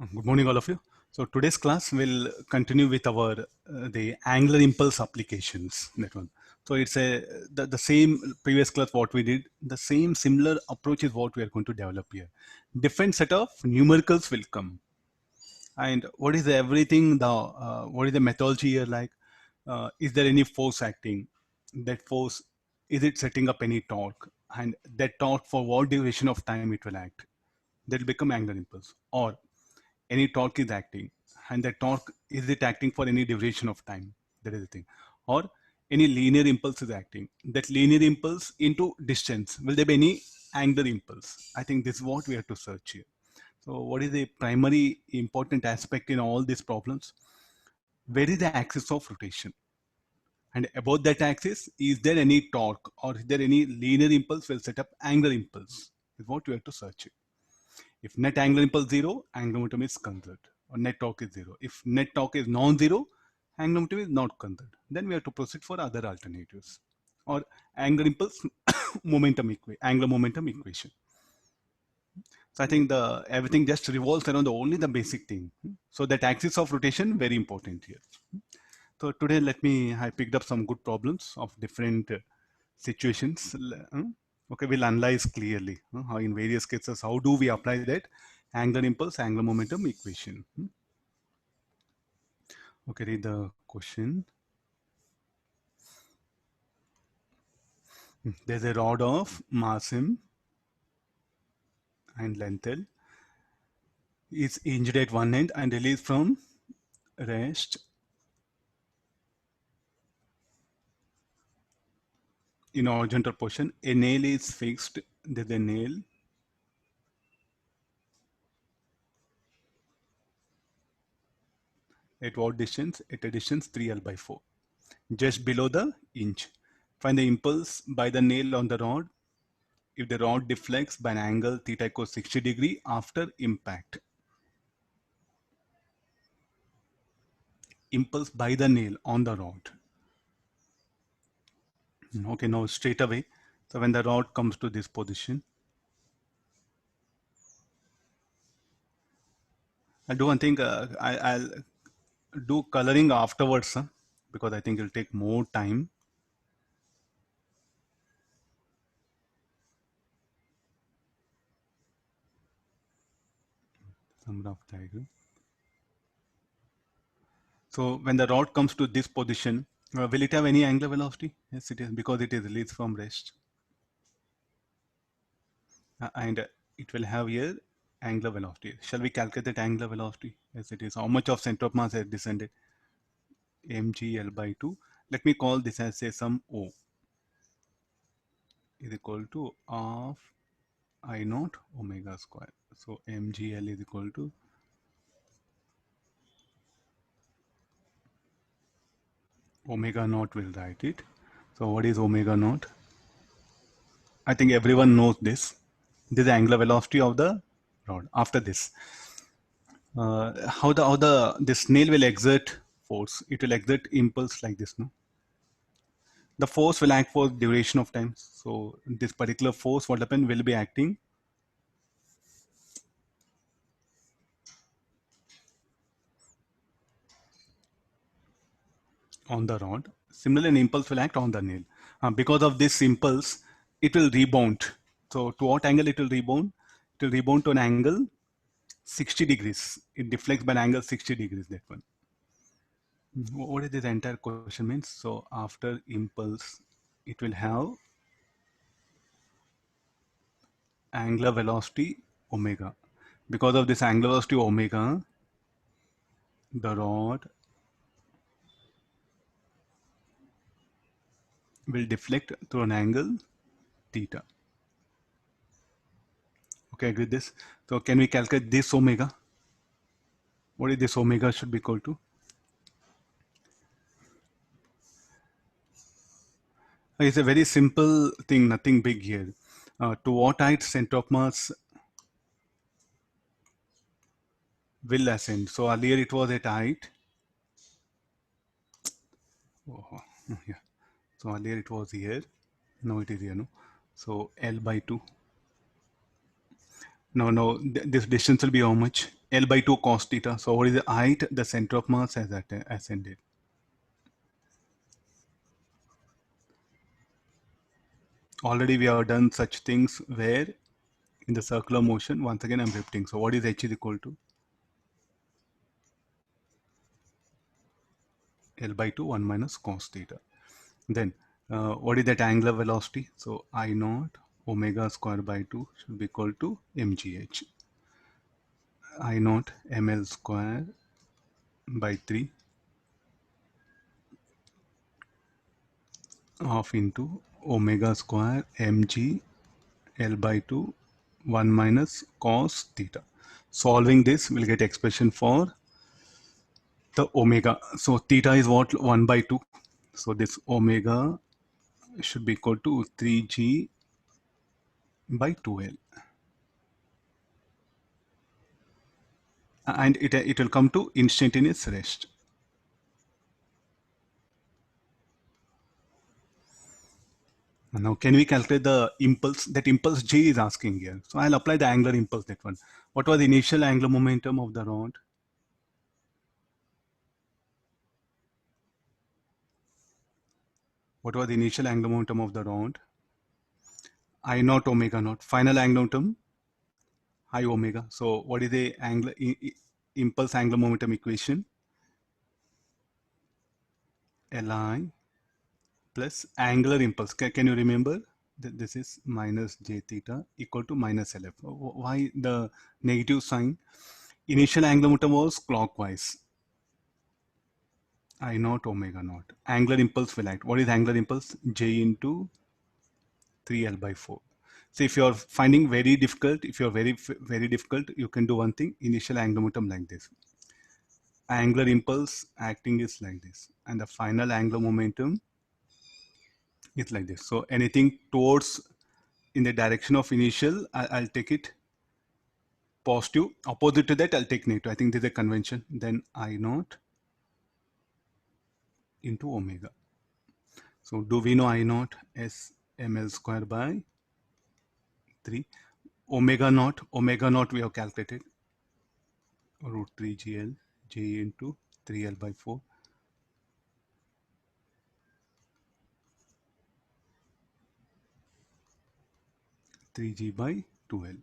Good morning, all of you. So today's class will continue with our the angular impulse applications. That one. So it's the same previous class what we did. The same similar approach is what we are going to develop here. Different set of numericals will come. And what is everything? The what is the methodology here like? Is there any force acting? That force, is it setting up any torque? And that torque for what duration of time it will act? That will become angular impulse. Or any torque is acting, and the torque, is it acting for any duration of time? That is the thing. Or any linear impulse is acting, that linear impulse into distance, will there be any angular impulse? I think this is what we have to search here. So what is the primary important aspect in all these problems? Where is the axis of rotation, and about that axis, is there any torque, or is there any linear impulse will set up angular impulse, is what we have to search it. If net angular impulse 0, angular momentum is conserved, or net torque is 0. If net torque is non-zero, angular momentum is not conserved. Then we have to proceed for other alternatives, or angular impulse angular momentum equation. So I think the everything just revolves around only the basic thing. So that axis of rotation very important here. So today I picked up some good problems of different situations. Okay, we'll analyze clearly how in various cases, how do we apply that angular impulse, angular momentum equation. Okay, read the question. There's a rod of mass m and length L is injured at one end and released from rest in horizontal position. A nail is fixed. There's a nail at what distance? At a distance 3L/4, just below the inch. Find the impulse by the nail on the rod if the rod deflects by an angle theta equals 60 degree after impact. Impulse by the nail on the rod. Okay, now straight away. So when the rod comes to this position, I'll do one thing. I'll do coloring afterwards, because I think it'll take more time. Some rough diagram. So when the rod comes to this position, will it have any angular velocity? Yes, it is, because it is released from rest. And it will have here angular velocity. Shall we calculate that angular velocity? Yes, it is. How much of center of mass has descended? mgl/2. Let me call this as say some O is equal to half I naught omega square. So mgl is equal to omega naught, will write it. So what is omega naught? I think everyone knows this. This is the angular velocity of the rod. After this, how the this nail will exert force? It will exert impulse like this, no? The force will act for duration of time. So this particular force, what happen, will be acting on the rod. Similarly, an impulse will act on the nail. Because of this impulse, it will rebound. So to what angle it will rebound? It will rebound to an angle 60 degrees. It deflects by an angle 60 degrees, that one. What is this entire question means? So after impulse, it will have angular velocity omega. Because of this angular velocity omega, the rod will deflect through an angle theta. Okay, agree with this. So can we calculate this omega? What is this omega should be equal to? It's a very simple thing, nothing big here. To what height center of mass will ascend? So earlier it was at height. Oh, yeah. So earlier it was here. Now it is here, no? So L/2. No, this distance will be how much? L by 2 cos theta. So what is the height? The center of mass has ascended. Already we have done such things where in the circular motion, once again I'm repeating. So what is h is equal to? L by 2 1 minus cos theta. Then what is that angular velocity? So I naught omega square by 2 should be equal to mgh. I naught ml square by 3 half into omega square mg L by 2 1 minus cos theta. Solving this, we'll get expression for the omega. So theta is what? 1 by 2. So this omega should be equal to 3g by 2l. And it will come to instantaneous rest. Now, can we calculate the impulse? That impulse J is asking here. So I'll apply the angular impulse, that one. What was the initial angular momentum of the rod? What was the initial angular momentum of the rod? I naught omega naught. Final angular momentum, I omega. So what is the angular impulse angular momentum equation? Li plus angular impulse. Can you remember? This is minus j theta equal to minus LF. Why the negative sign? Initial angular momentum was clockwise. I naught omega naught. Angular impulse will act. What is angular impulse? J into 3L by 4. So if you're finding very difficult, if you're very difficult, you can do one thing. Initial angular momentum like this. Angular impulse acting is like this. And the final angular momentum is like this. So anything towards in the direction of initial, I'll take it positive. Opposite to that, I'll take negative. I think this is a convention. Then I naught into omega. So do we know I naught as ml square by 3? Omega naught we have calculated. Root 3 gl j into 3l by 4. 3g by 2l.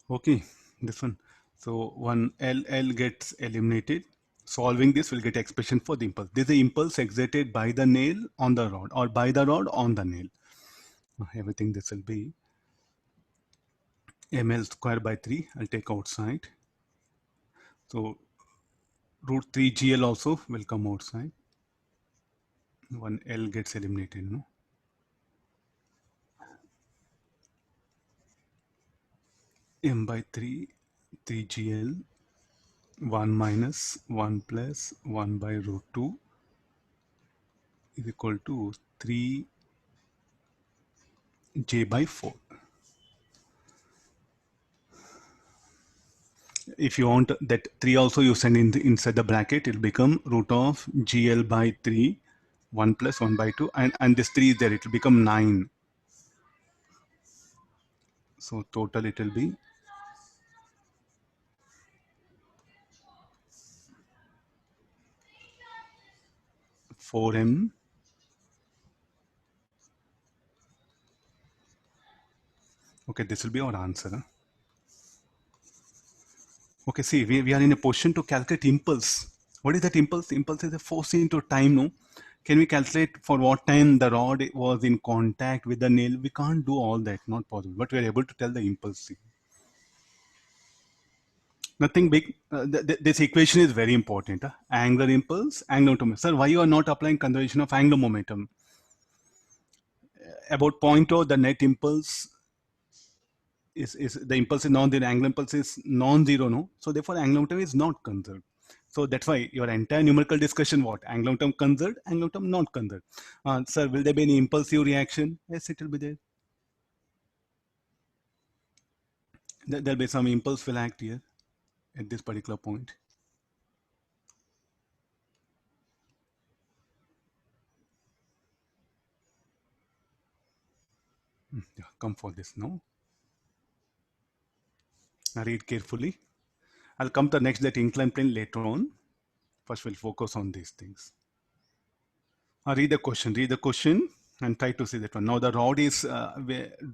Okay, this one. So one L gets eliminated. Solving this will get expression for the impulse. This is the impulse exerted by the nail on the rod or by the rod on the nail. Everything this will be ml square by 3. I'll take outside. So root 3 gl also will come outside. One L gets eliminated. No? M by 3, 3gl 1 minus 1 plus 1 by root 2 is equal to 3j by 4. If you want that 3 also, you send in inside the bracket, it will become root of gl by 3 1 plus 1 by 2, and this 3 is there, it will become 9. So total it will be 4m. Okay, this will be our answer. Huh? Okay, see, we are in a position to calculate impulse. What is that impulse? Impulse is a force into time, no? Can we calculate for what time the rod was in contact with the nail? We can't do all that, not possible. But we are able to tell the impulse. Nothing big. This equation is very important. Huh? Angular impulse, angular momentum. Sir, why you are not applying conservation of angular momentum? About point O, the net impulse is the impulse is non-zero, angular impulse is non-zero, no? So therefore angular momentum is not conserved. So that's why your entire numerical discussion, what? Angular momentum conserved, angular momentum not conserved. Sir, will there be any impulsive reaction? Yes, it will be there. There'll be some impulse will act here at this particular point. Yeah, come for this, no? Now read carefully. I'll come to the next, that inclined plane, later on. First, we'll focus on these things. Read the question. Read the question and try to see that one. Now the rod is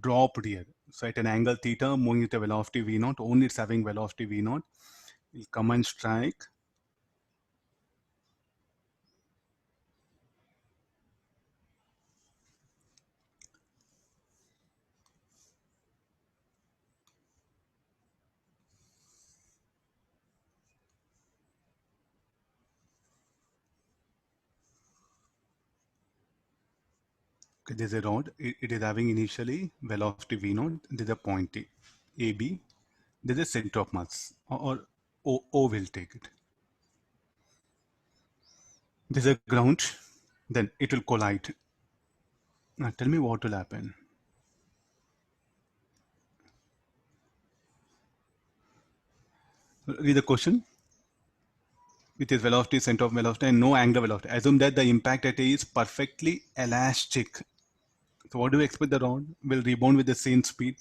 dropped here. So at an angle theta, moving with a velocity v naught. Only it's having velocity v naught. Will come and strike. Okay, there's a rod. It is having initially velocity v naught. There's a point A, B. There's a center of mass, or O will take it. There's a ground. Then it will collide. Now tell me what will happen. Read the question. With its velocity, center of velocity, and no angular velocity. Assume that the impact at A is perfectly elastic. So what do you expect the rod will rebound with the same speed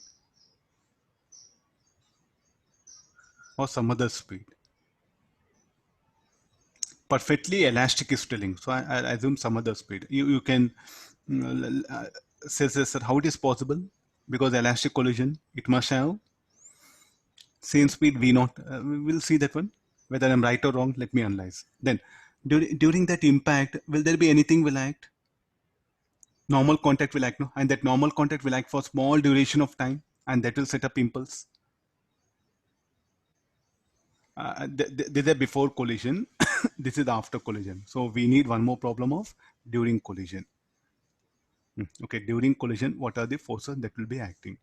or some other speed? Perfectly elastic is telling. So I assume some other speed. You can say, sir, how it is possible? Because elastic collision, it must have same speed v naught. We'll see that one. Whether I'm right or wrong, let me analyze. Then during that impact, will there be anything will act? Normal contact will act, no? And that normal contact will act for small duration of time, and that will set up impulse. This is before collision. This is after collision. So we need one more problem of during collision. Okay, during collision, what are the forces that will be acting?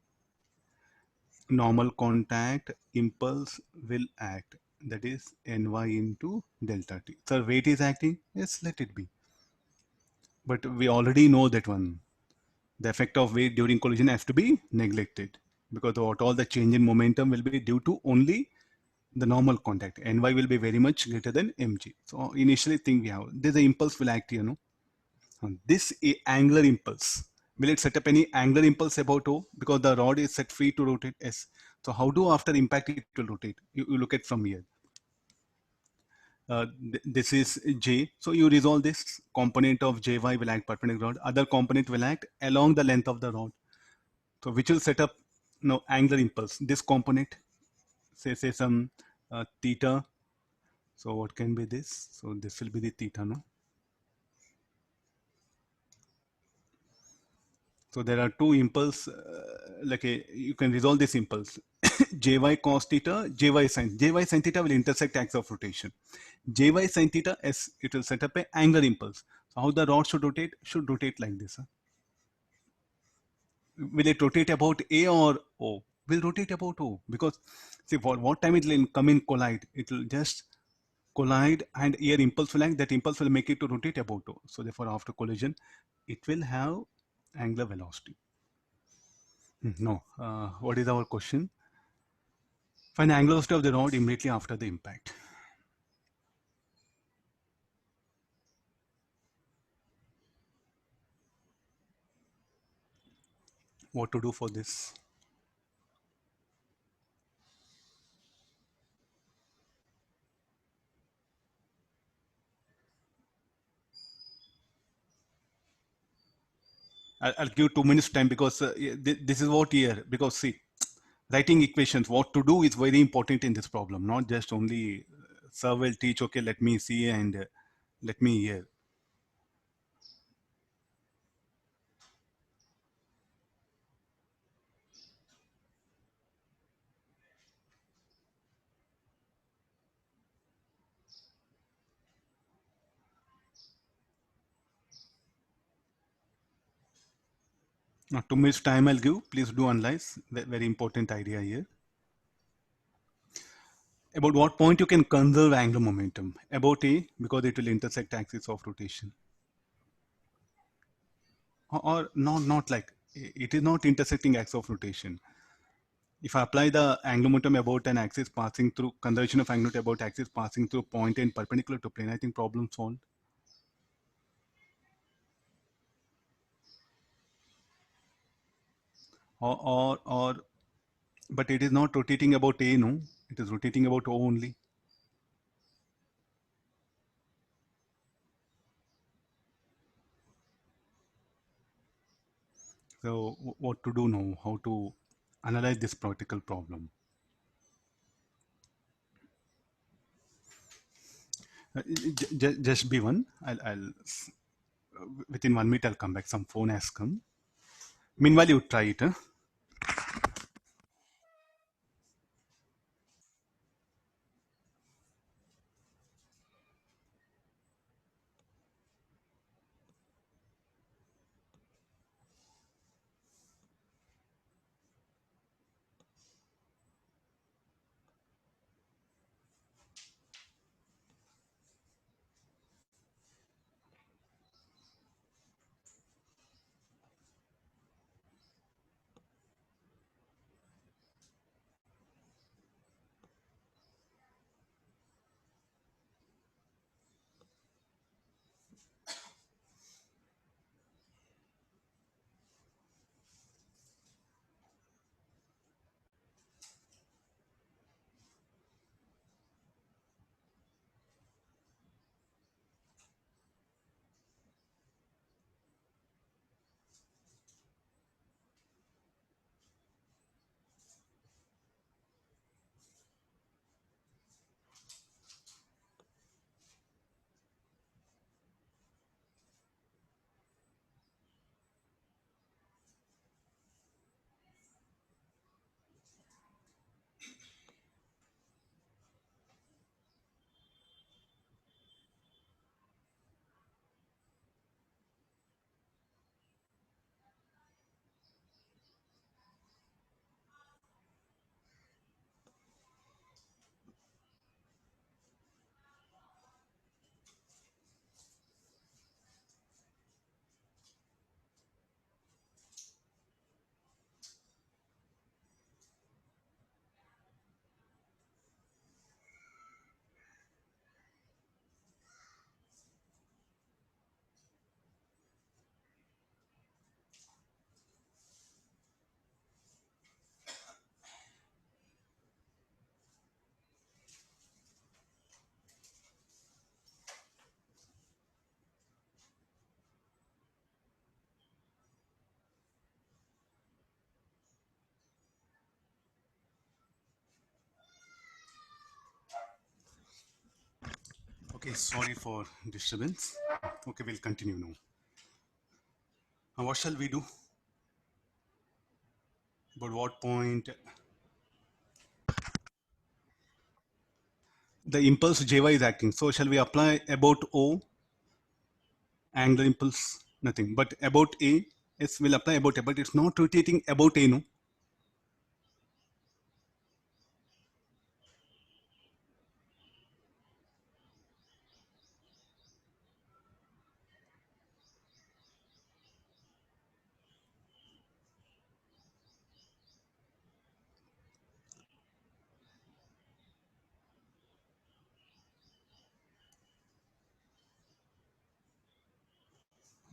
Normal contact impulse will act. That is Ny into delta t. So weight is acting. Yes, let it be. But we already know that one. The effect of weight during collision has to be neglected, because what all the change in momentum will be due to only the normal contact. Ny will be very much greater than mg. So initially thing we have, there's an impulse will act, this angular impulse, will it set up any angular impulse about O? Because the rod is set free to rotate S. So how do after impact it will rotate? You look at from here. This is J. So you resolve this component of Jy will act perpendicular rod. Other component will act along the length of the rod. So which will set up no angular impulse. This component, say some theta. So what can be this? So this will be the theta, no? So there are two impulse, you can resolve this impulse. Jy cos theta, Jy sin theta will intersect axis of rotation. Jy sin theta, S, it will set up a angular impulse. So how the rod should rotate? Should rotate like this. Huh? Will it rotate about A or O? Will rotate about O, because see for what time it will come in collide, it will just collide, and here impulse will act, that impulse will make it to rotate about O. So therefore after collision, it will have angular velocity. No. What is our question? Find the angular velocity of the rod immediately after the impact. What to do for this? I'll give 2 minutes time, because this is what here, because see, writing equations, what to do is very important in this problem, not just only sir will teach, okay, let me see and let me hear. Now 2 minutes time I'll give, please do analyze, very important idea here. About what point you can conserve angular momentum? About A, because it will intersect axis of rotation. Or not like, it is not intersecting axis of rotation. If I apply the angular momentum about an axis passing through, conservation of angular momentum about axis passing through point and perpendicular to plane, I think problem solved. Or But it is not rotating about A, no? It is rotating about O only. So what to do now? How to analyze this practical problem? Just be one. I'll within 1 minute I'll come back. Some phone has come. Meanwhile, you try it. Huh? Okay, sorry for disturbance. Okay, we'll continue now. What shall we do? But what point the impulse Jy is acting? So shall we apply about O angular impulse? Nothing. But about A, yes, will apply about A, but it's not rotating about A, no?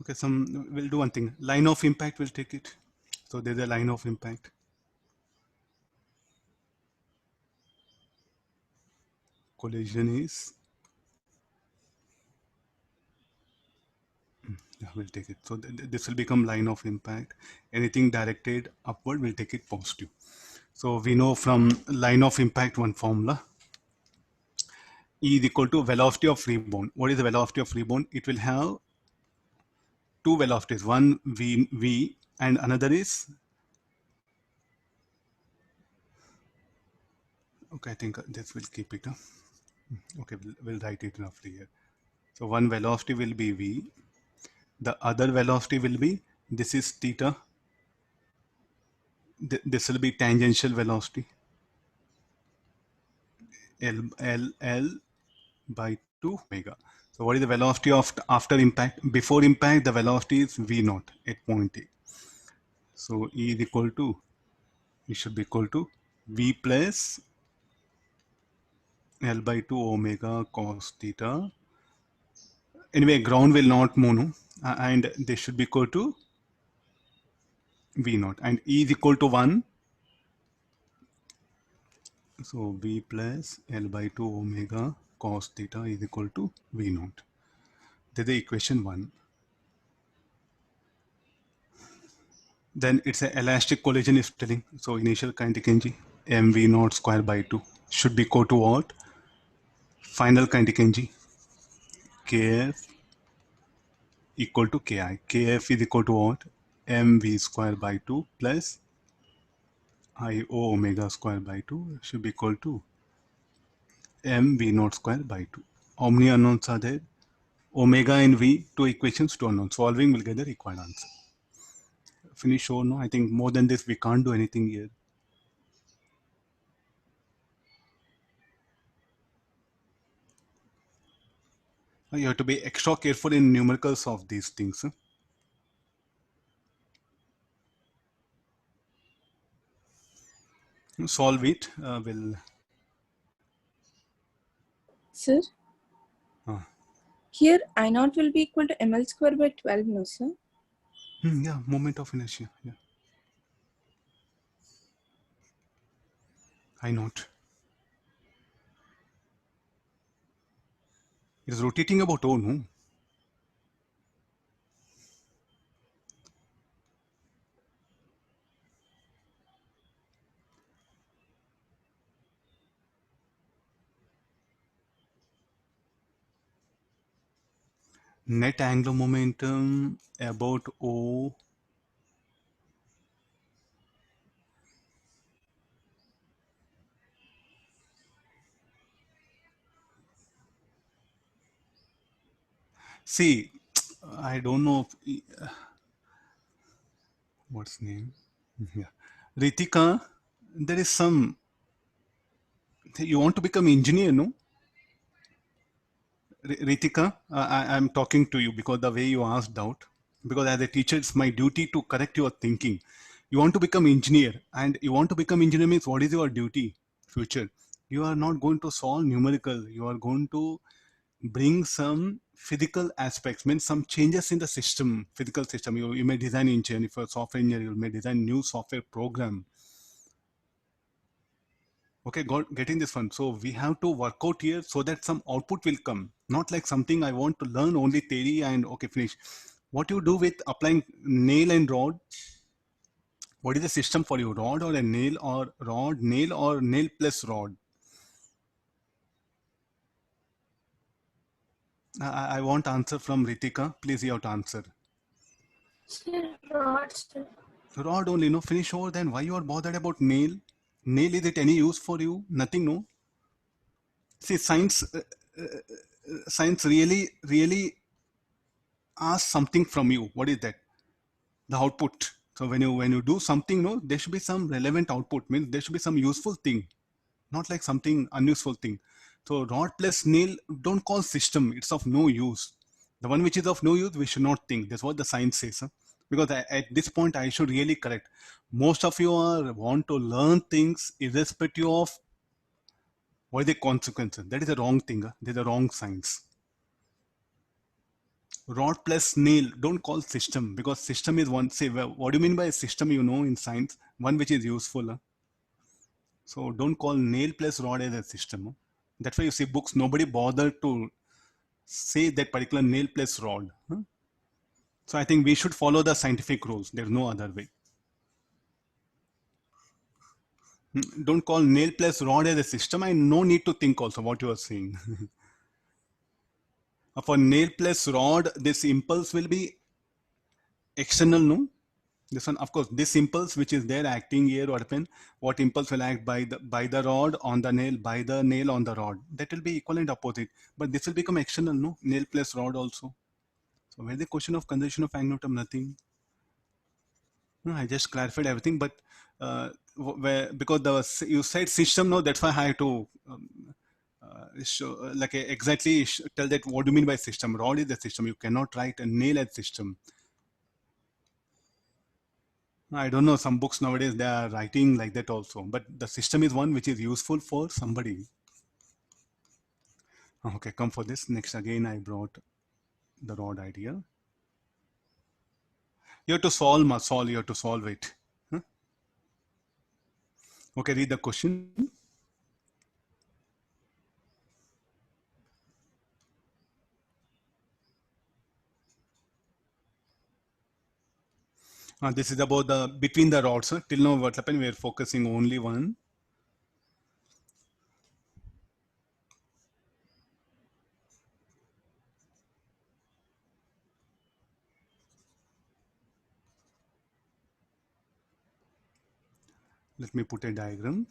Okay, we'll do one thing. Line of impact will take it. So there's a line of impact. Collision is, yeah, we'll take it. So this will become line of impact. Anything directed upward will take it positive. So we know from line of impact one formula. E is equal to velocity of rebound. What is the velocity of rebound? It will have two velocities. One v and another is, okay, I think this will keep it. Okay, we'll write it roughly here. So one velocity will be v. The other velocity will be, this is theta. This will be tangential velocity. L by 2 omega. So what is the velocity of after impact? Before impact, the velocity is v naught at point A. So E is equal to, it should be equal to v plus L by 2 omega cos theta. Anyway, ground will not mono, and this should be equal to v naught, and E is equal to 1. So V plus L by 2 omega cos theta is equal to V naught. This is the equation 1. Then it's an elastic collision is telling. So initial kinetic energy mv naught square by 2 should be equal to what? Final kinetic energy kf equal to ki. Kf is equal to what? mv square by 2 plus io omega square by 2 should be equal to mv naught square by 2. How many unknowns are there? Omega and v, two equations, two unknowns. Solving will get the required answer. Finish or no? I think more than this we can't do anything here. You have to be extra careful in numericals of these things. Solve it. Will Sir, uh, here I naught will be equal to ml square by 12, no sir? yeah, moment of inertia. Yeah, I not. It is rotating about O, no? Net angular momentum about O. See, I don't know what's name. Yeah, Ritika. There is some. You want to become engineer, no? Ritika, I'm talking to you because the way you asked out. Because as a teacher, it's my duty to correct your thinking. You want to become engineer, and you want to become engineer means what is your duty? Future. You are not going to solve numerical. You are going to bring some physical aspects, means some changes in the system, physical system. You may design engine. If you're a software engineer, you may design new software program. Okay, getting this one. So we have to work out here so that some output will come. Not like something I want to learn only theory and okay, finish. What you do with applying nail and rod? What is the system for you? Rod or a nail or rod, nail or nail plus rod? I want answer from Ritika. Please, you have to answer. Sir, rod, sir. Rod only, no? Finish over. Then why you are bothered about nail? Nail, is it any use for you? Nothing, no? See, science really asks something from you. What is that? The output. So when you do something, no, there should be some relevant output. Means there should be some useful thing, not like something unuseful thing. So rod plus nail, don't call system. It's of no use. The one which is of no use, we should not think. That's what the science says. Huh? Because at this point, I should really correct. Most of you are want to learn things irrespective of what is the consequences. That is a wrong thing. Huh? That is a wrong science. Rod plus nail, don't call system because system is one. Say, what do you mean by system? You know, in science, one which is useful. Huh? So don't call nail plus rod as a system. Huh? That's why you see books. Nobody bothered to say that particular nail plus rod. Huh? So I think we should follow the scientific rules. There's no other way. Don't call nail plus rod as a system. I no need to think also what you are saying. For nail plus rod, this impulse will be external, no? This one, of course, this impulse which is there acting here or happen, what impulse will act by the rod on the nail, by the nail on the rod. That will be equal and opposite. But this will become external, no? Nail plus rod also. So where the question of conservation of angular momentum, nothing. No, I just clarified everything, but because you said system, no, that's why I have to show, like exactly tell that what do you mean by system. Rod is the system. You cannot write a nail as system. I don't know. Some books nowadays they are writing like that also, but the system is one which is useful for somebody. Okay, come for this. Next, again, I brought the rod idea. You have to solve. You have to solve it. Huh? Okay, read the question. This is about the between the rods. Till now, what happened? We are focusing only one. Let me put a diagram.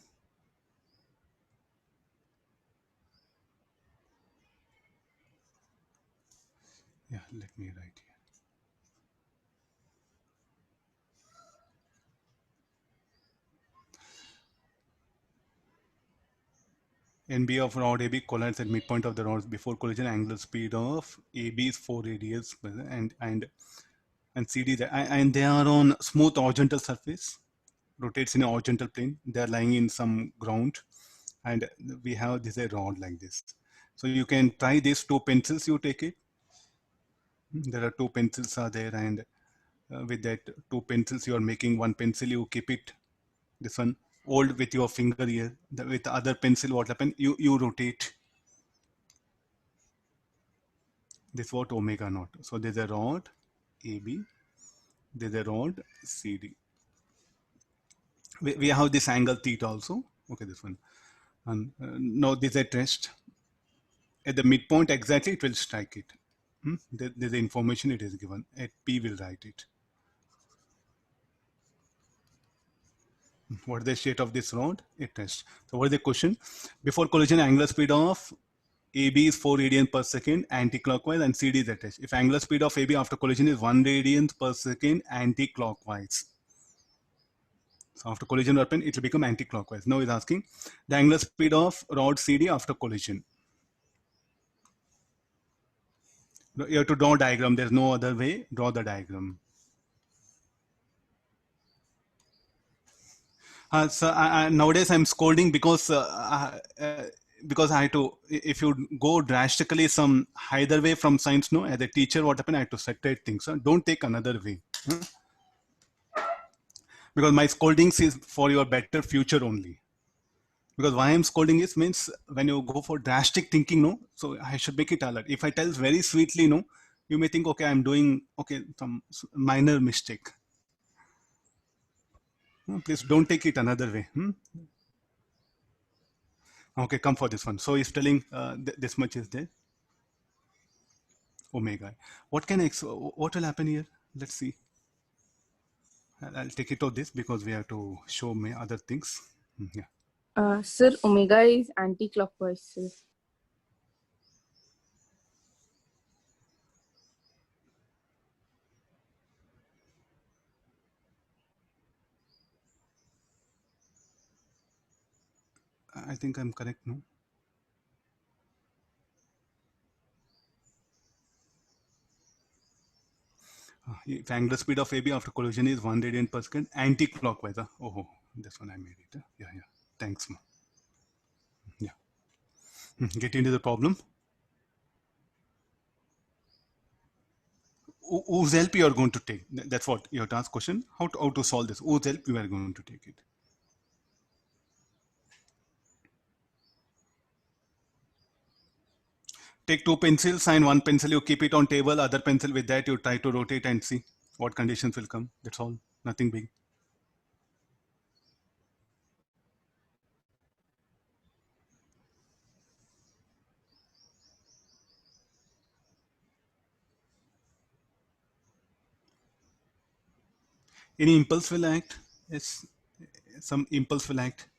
Yeah, let me write here. NB of rod AB collides at midpoint of the rods before collision. Angular speed of AB is 4 radians and CD and they are on smooth horizontal surface, rotates in a horizontal plane. They are lying in some ground, and we have this a rod like this. So you can try these two pencils. You take it. There are two pencils are there, and with that two pencils, you are making one pencil. You keep it. This one hold with your finger here. With the other pencil, what happen? You rotate. This what omega naught. So there's a rod AB. There's a rod CD. We have this angle theta also. Okay, this one. And now this is a test. At the midpoint exactly, it will strike it. There's the information it is given. At P, will write it. What is the state of this rod? A test. So what is the question? Before collision, angular speed of AB is 4 radians per second anti-clockwise and CD is a test. If angular speed of AB after collision is 1 radian per second anti-clockwise. So after collision weapon, it will become anti-clockwise. Now it's asking the angular speed of rod CD after collision. You have to draw a diagram. There's no other way. Draw the diagram. So nowadays I'm scolding because I had to, if you go drastically some either way from science, no, as a teacher, what happened? I had to separate things. Don't take another way. Because my scoldings is for your better future only. Because why I'm scolding is means when you go for drastic thinking, no, so I should make it alert. If I tell very sweetly, no, you may think, okay, I'm doing, okay, some minor mistake. Please don't take it another way. Okay, come for this one. So he's telling this much is there. Omega. What will happen here? Let's see. I'll take it out this because we have to show me other things. Yeah. Sir, omega is anti-clockwise, sir. I think I'm correct, no? If angular speed of AB after collision is 1 radian per second anti-clockwise. Oh, this one I made it. Yeah. Thanks, ma. Yeah. Get into the problem. Whose help you are going to take? That's what you have to ask question. How to solve this? Whose help you are going to take it? Take two pencils and one pencil, you keep it on table, other pencil with that, you try to rotate and see what conditions will come. That's all, nothing big. Any impulse will act? Yes, some impulse will act.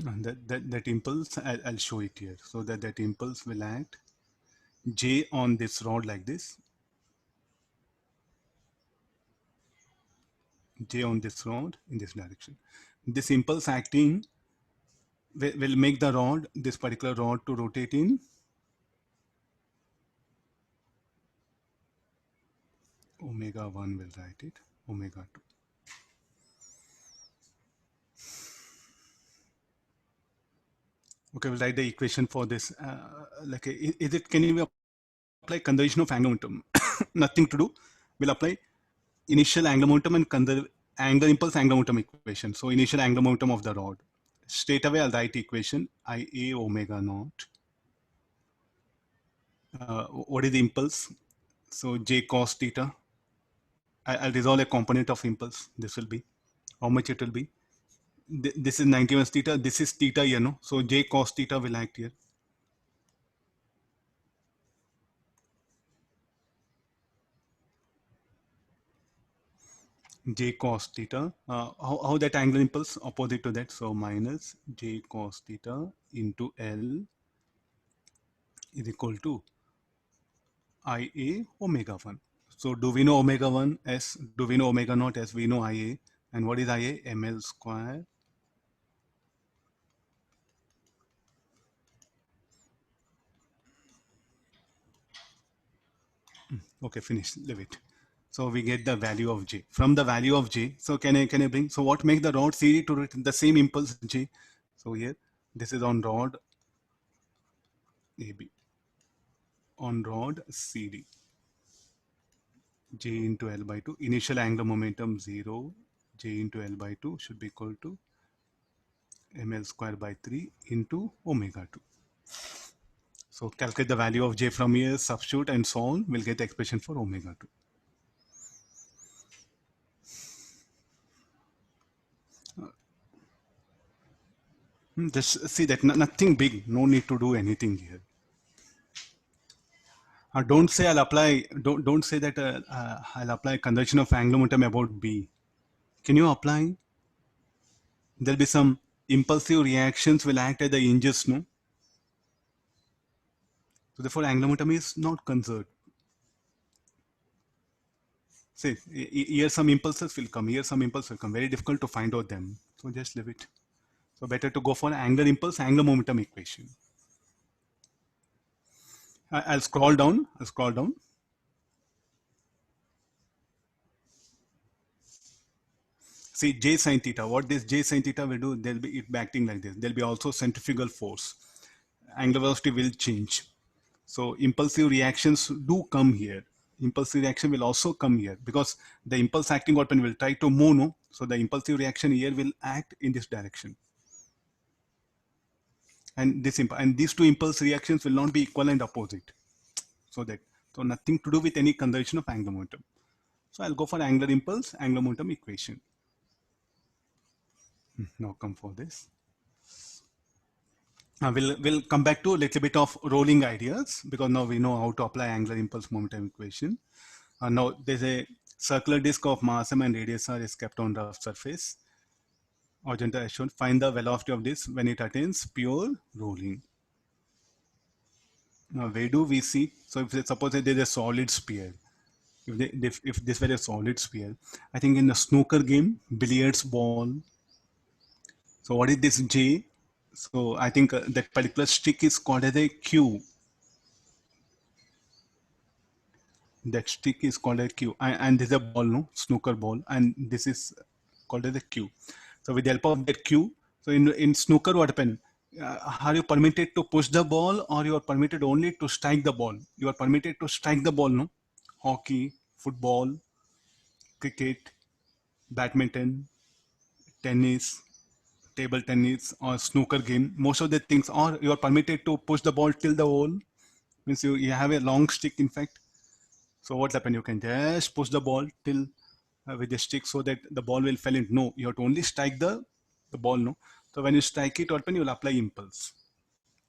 And that impulse, I'll show it here. So that impulse will act J on this rod like this. J on this rod in this direction. This impulse acting will make the rod, this particular rod, to rotate in omega 1, will write it, omega 2. Okay, we'll write the equation for this. Can you apply conservation of angular momentum? Nothing to do. We'll apply initial angular momentum and angular impulse angular momentum equation. So initial angular momentum of the rod. Straight away, I'll write equation IA omega naught what is the impulse? So j cos theta. I'll resolve a component of impulse. This will be how much it will be. This is 91 theta. This is theta here, no? So j cos theta will act here. J cos theta. How that angular impulse opposite to that? So minus j cos theta into L is equal to IA omega 1. So do we know omega 1 as, do we know omega naught as? We know IA. And what is IA? ML square. Okay, finish, leave it. So we get the value of J. From the value of J, so can I bring, so what makes the rod CD to return the same impulse J? So here, this is on rod AB. On rod CD. J into L by 2. Initial angular momentum 0. J into L by 2 should be equal to ml square by 3 into omega 2. So calculate the value of J from here, substitute and so on. We'll get the expression for omega 2. Just see that nothing big, no need to do anything here. Don't say I'll apply, don't say that I'll apply conversion of angular momentum about B. Can you apply? There'll be some impulsive reactions will act as the hinges, no? So therefore angular momentum is not conserved. See, here some impulses will come, here some impulses will come. Very difficult to find out them. So just leave it. So better to go for angular impulse, angular momentum equation. I'll scroll down. See J sin theta. What this J sin theta will do, there'll be it acting like this. There'll be also centrifugal force. Angular velocity will change. So impulsive reactions do come here. Impulsive reaction will also come here because the impulse acting weapon will try to move, no? So the impulsive reaction here will act in this direction. And these two impulse reactions will not be equal and opposite. So nothing to do with any conservation of angular momentum. So I'll go for angular impulse, angular momentum equation. Now come for this. We'll come back to a little bit of rolling ideas because now we know how to apply angular impulse momentum equation. Now there's a circular disk of mass m and radius r is kept on rough surface. Argenta has shown, find the velocity of this when it attains pure rolling. Now where do we see? So if suppose there's a solid sphere, if this were a solid sphere, I think in the snooker game, billiards ball. So what is this J? So I think that particular stick is called as a Q. That stick is called a Q, and this is a ball, no, snooker ball, and this is called as a Q. So with the help of that Q, so in snooker, what happens? Are you permitted to push the ball, or you are permitted only to strike the ball? You are permitted to strike the ball, no? Hockey, football, cricket, badminton, tennis, table tennis, or snooker game. Most of the things, or you are permitted to push the ball till the hole. Means you have a long stick, in fact. So what happens? You can just push the ball till with the stick so that the ball will fall in. No, you have to only strike the ball. No, so when you strike it, open, you will apply impulse.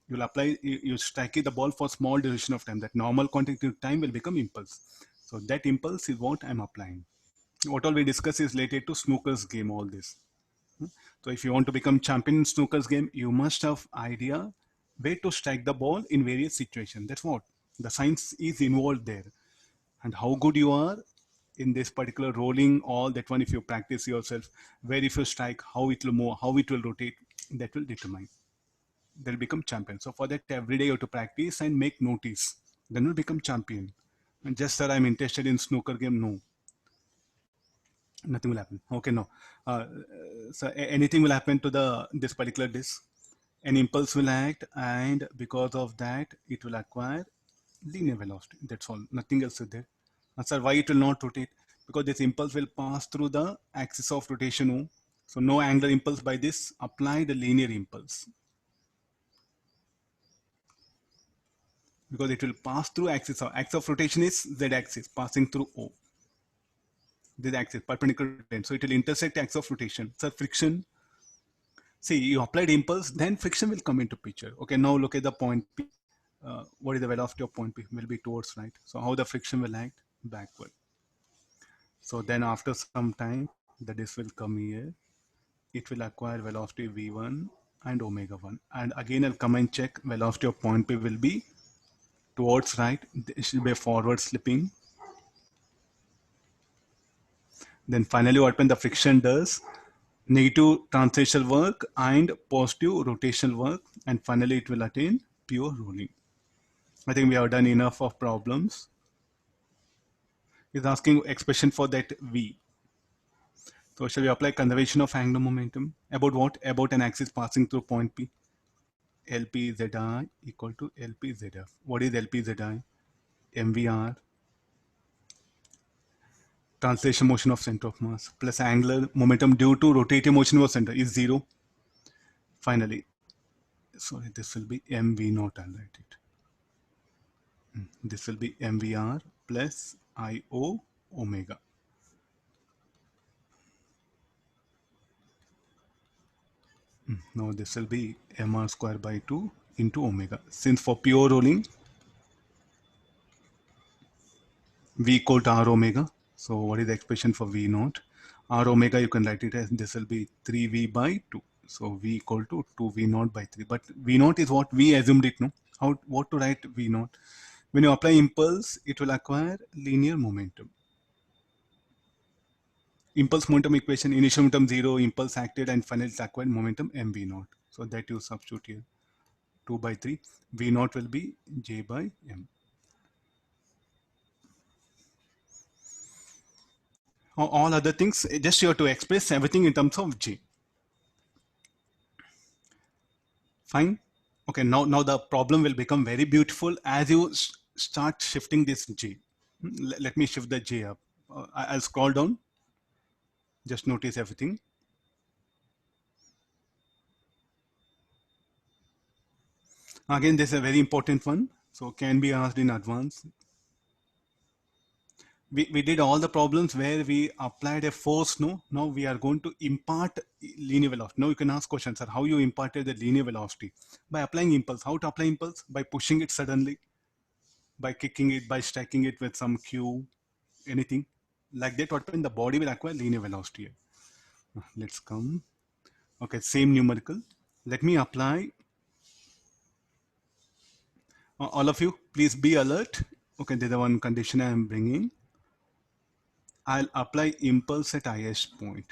You will apply, you strike it the ball for small duration of time. That normal quantity of time will become impulse. So that impulse is what I'm applying. What all we discuss is related to snooker's game. All this. So if you want to become champion in snooker's game, you must have idea where to strike the ball in various situations. That's what the science is involved there. And how good you are in this particular rolling, all that one, if you practice yourself, where if you strike, how it will move, how it will rotate, that will determine. They'll become champion. So for that, every day you have to practice and make notice. Then you'll become champion. And just sir, I'm interested in snooker game. No, nothing will happen. Okay, no. So anything will happen to this particular disc. An impulse will act, and because of that, it will acquire linear velocity. That's all. Nothing else is there. Sir, why it will not rotate? Because this impulse will pass through the axis of rotation. Oh. So no angular impulse by this. Apply the linear impulse. because it will pass through axis of rotation is Z axis passing through O. This axis perpendicular to plane. So it will intersect axis of rotation. So friction, see, you applied impulse, then friction will come into picture. Okay, now look at the point P. What is the velocity of point P? Will be towards right. So how the friction will act? Backward. So then after some time, the disk will come here. It will acquire velocity V1 and omega 1. And again, I'll come and check velocity of point P will be towards right. It should be a forward slipping. Then finally, what when the friction does? Negative translational work and positive rotational work. And finally, it will attain pure rolling. I think we have done enough of problems. It's asking expression for that V. So shall we apply conservation of angular momentum? About what? About an axis passing through point P. LPZI equal to LPZF. What is LPZI? MVR, translation motion of center of mass, plus angular momentum due to rotating motion of center is 0. Finally, sorry, this will be MV naught, I'll write it. This will be MVR plus IO omega. Now this will be MR square by 2 into omega. Since for pure rolling, V equal to R omega. So what is the expression for V naught? R omega, you can write it as this will be 3V by 2. So V equal to 2V naught by 3. But V naught is what we assumed it, no? What to write V naught? When you apply impulse, it will acquire linear momentum. Impulse momentum equation, initial momentum 0, impulse acted, and finally it acquired momentum mv naught. So that you substitute here. 2 by 3. V naught will be J by M. All other things, just you have to express everything in terms of J. Fine. Okay, now the problem will become very beautiful as you start shifting this J. Let me shift the J up. I'll scroll down. Just notice everything. Again, this is a very important one. So can be asked in advance. We did all the problems where we applied a force, no? Now we are going to impart linear velocity. Now you can ask questions, sir, how you imparted the linear velocity? By applying impulse. How to apply impulse? By pushing it suddenly, by kicking it, by striking it with some cue, anything. Like that, what when the body will acquire linear velocity. Let's come. Okay, same numerical. Let me apply. All of you, please be alert. Okay, there's one condition I am bringing. I'll apply impulse at highest point.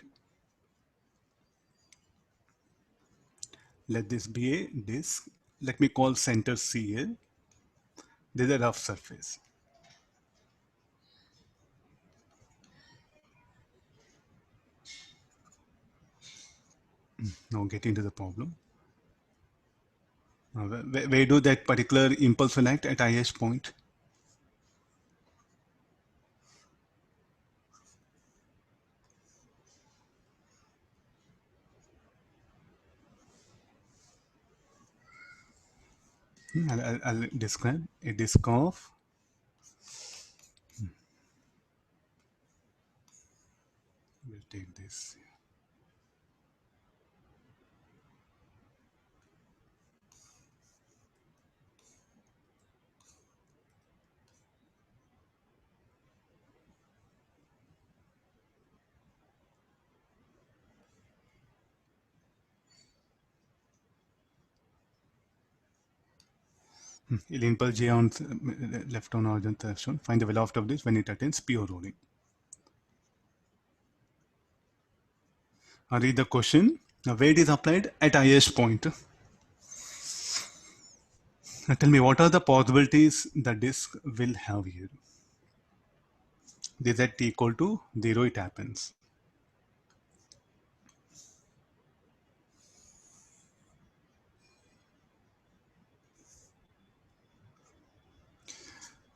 Let this be a disk. Let me call center C here. This is a rough surface. Now get into the problem. Where do that particular impulse will act at highest point? I'll describe a disk of we'll take this. Impulse J on left on horizontal shown. Find the velocity of this when it attains pure rolling. I read the question. Now, where it is applied at highest point. Now, tell me what are the possibilities the disk will have here? This at t equal to 0 it happens.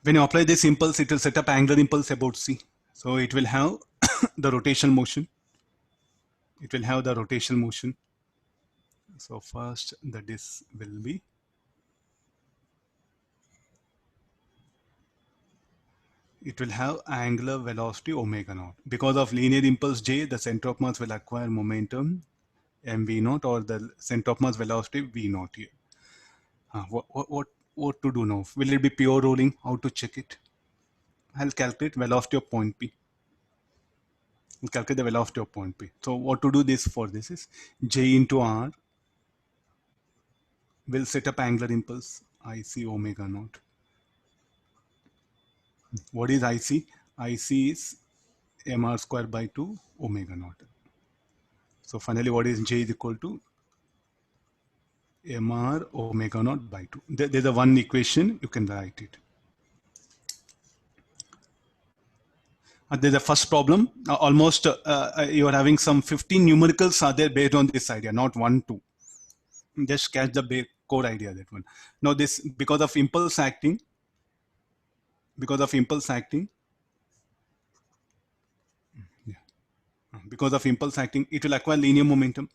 When you apply this impulse, it will set up angular impulse about C. So it will have the rotational motion. It will have the rotational motion. So first the disk will be it will have angular velocity omega naught. Because of linear impulse j, the center of mass will acquire momentum mv naught, or the center of mass velocity v naught here. What to do now? Will it be pure rolling? How to check it? I'll calculate velocity of point P. We'll calculate the velocity of point P. So what to do this for this is J into R will set up angular impulse IC omega naught. What is IC? IC is mr square by 2 omega naught. So finally, what is J is equal to mr omega naught by 2. There's a one equation, you can write it. There's a first problem. Almost you are having some 15 numericals are there based on this idea, not 1, 2. Just catch the core idea, that one. Now this, because of impulse acting, because of impulse acting, it will acquire linear momentum.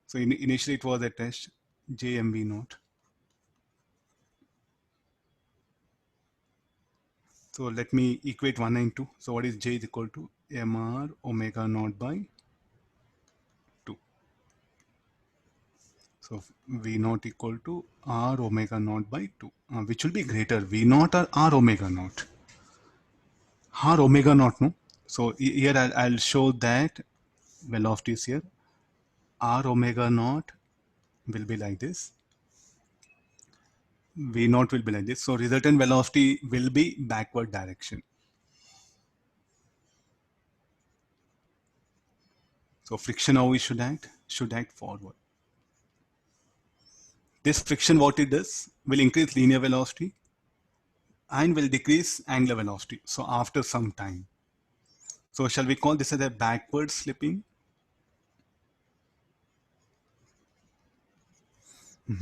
So initially it was attached jmv naught. So let me equate 1 and 2. So what is J is equal to mr omega naught by 2. So V naught equal to R omega naught by 2. Which will be greater, V naught or R omega naught? R omega naught, no? So here I'll show that velocity is here. R omega naught will be like this. V naught will be like this. So resultant velocity will be backward direction. So friction, how we should act? Should act forward. This friction, what it does, will increase linear velocity and will decrease angular velocity. So after some time. So shall we call this as a backward slipping?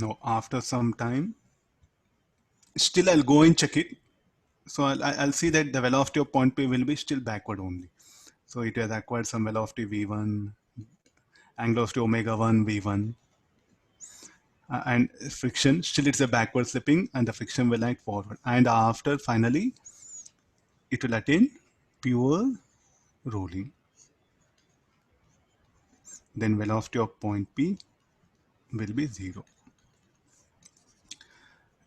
No, after some time. Still, I'll go and check it. So I'll see that the velocity of point P will be still backward only. So it has acquired some velocity V1, angular velocity omega 1, V1. And friction, still it's a backward slipping, and the friction will act forward. And after, finally, it will attain pure rolling. Then velocity of point P will be 0.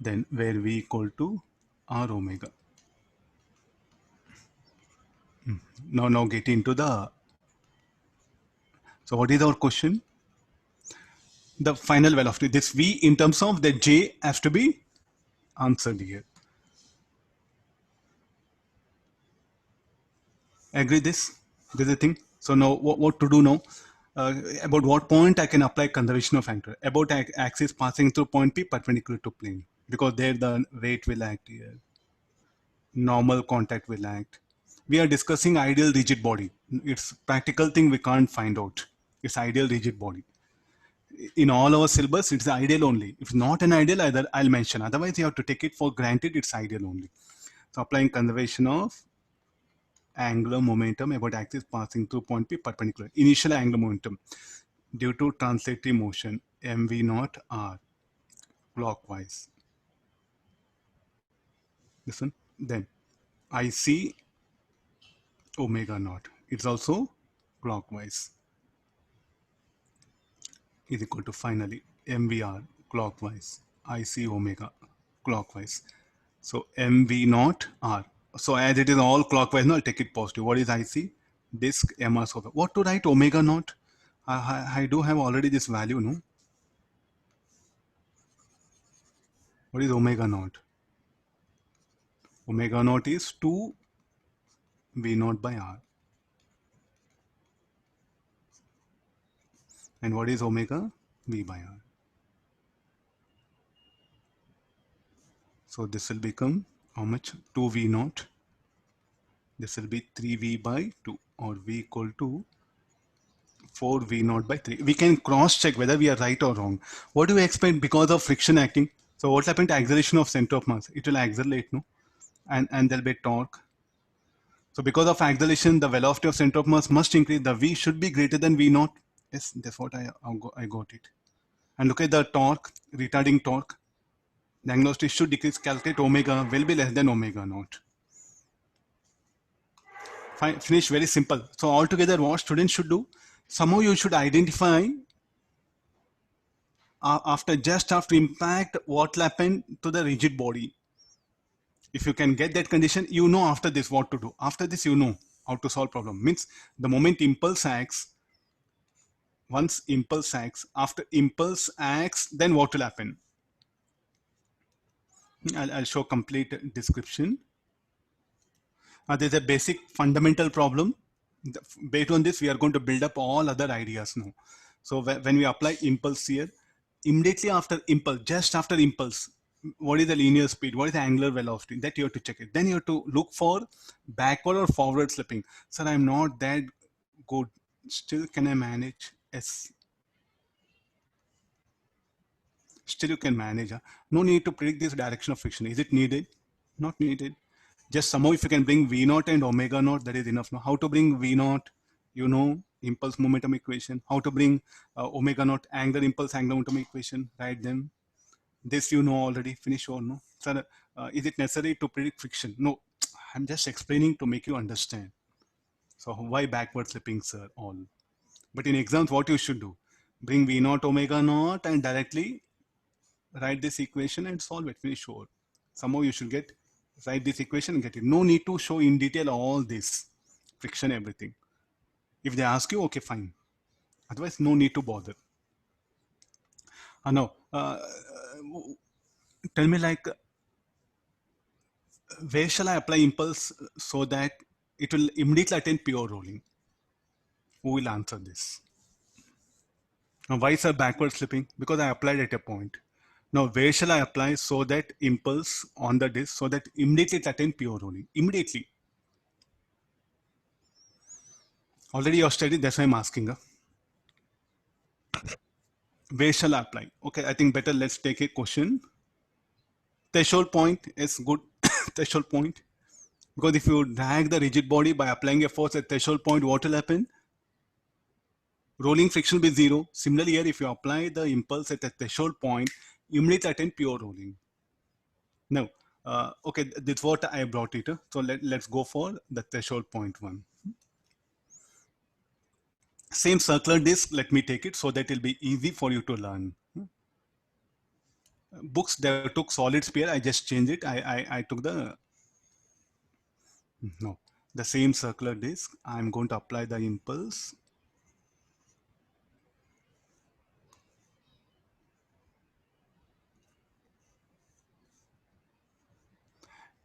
Then where V equal to R omega. Now get into the, so what is our question? The final velocity, this V in terms of the J has to be answered here. Agree this? This is the thing. So now what to do now? About what point I can apply conservation of factor? About axis passing through point P perpendicular to plane, because there the rate will act here. Normal contact will act. We are discussing ideal rigid body. It's practical thing we can't find out. It's ideal rigid body. In all our syllabus, it's ideal only. If not an ideal, either I'll mention. Otherwise, you have to take it for granted it's ideal only. So applying conservation of angular momentum about axis passing through point P perpendicular. Initial angular momentum due to translatory motion mv naught r clockwise. Listen, then IC omega naught, it's also clockwise, is equal to finally mvr clockwise, IC omega clockwise. So mv naught r. So as it is all clockwise, now I'll take it positive. What is IC? Disk mr square. What to write omega naught? I do have already this value, no? What is omega naught? Omega naught is 2 V naught by R. And what is omega? V by R. So this will become how much? 2 V naught. This will be 3 V by 2, or V equal to 4 V naught by 3. We can cross check whether we are right or wrong. What do we expect because of friction acting? So what happened to acceleration of center of mass? It will accelerate, no? And there'll be torque. So because of acceleration, the velocity of center of mass must increase. The V should be greater than V naught. Yes, that's what I got it. And look at the torque, retarding torque. The angular velocity should decrease. Calculate omega will be less than omega naught. Fine, finish, very simple. So altogether what students should do, somehow you should identify after impact what will happen to the rigid body. If you can get that condition, you know after this what to do. After this, you know how to solve problem. Means the moment impulse acts, once impulse acts, after impulse acts, then what will happen? I'll show complete description. There's a basic fundamental problem. Based on this, we are going to build up all other ideas now. So when we apply impulse here, immediately after impulse, just after impulse, what is the linear speed? What is the angular velocity? That you have to check it. Then you have to look for backward or forward slipping. Sir, I'm not that good. Still, can I manage? Yes. Still, you can manage. No need to predict this direction of friction. Is it needed? Not needed. Just somehow if you can bring V naught and omega naught, that is enough. Now, how to bring V naught? You know, impulse momentum equation. How to bring omega naught, angular impulse, angular momentum equation. Write them. This you know already. Finish or no? Sir, is it necessary to predict friction? No, I'm just explaining to make you understand. So why backward slipping, sir? All. But in exams, what you should do? Bring V naught, omega naught, and directly write this equation and solve it. Finish or somehow you should get. Write this equation and get it. No need to show in detail all this friction, everything. If they ask you, okay, fine. Otherwise, no need to bother. Now, tell me like, where shall I apply impulse so that it will immediately attain pure rolling? Who will answer this? Now, why is a backward slipping? Because I applied at a point. Now, where shall I apply so that impulse on the disk so that immediately it attain pure rolling? Immediately. Already you have studied, that's why I'm asking. Where shall I apply? Okay, I think better let's take a question. Threshold point is good. Threshold point. Because if you drag the rigid body by applying a force at threshold point, what will happen? Rolling friction will be zero. Similarly here, if you apply the impulse at a threshold point, immediately attain pure rolling. Now, okay, that's what I brought it. So let's go for the threshold point one. Same circular disc, let me take it so that it'll be easy for you to learn. Books that took solid sphere, I just changed it. I took the, no, the same circular disc. I'm going to apply the impulse.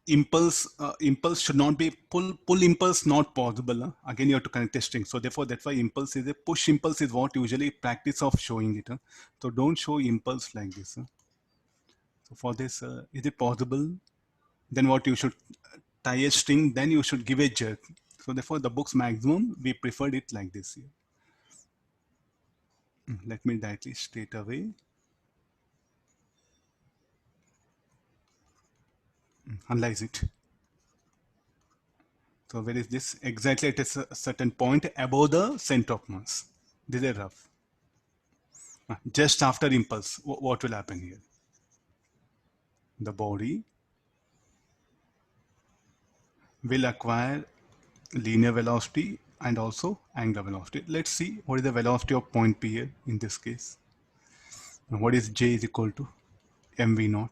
Impulse should not be pull impulse not possible. Again, you have to connect the string. So therefore, that's why impulse is a push impulse is what usually practice of showing it. So don't show impulse like this. So for this, is it possible? Then what you should tie a string, then you should give a jerk. So therefore, the book's maximum, we preferred it like this here. Let me directly straight away. Analyze it. So where is this? Exactly at a certain point above the center of mass. This is rough. Just after impulse, what will happen here? The body will acquire linear velocity and also angular velocity. Let's see what is the velocity of point P here in this case. Now what is J is equal to mv naught.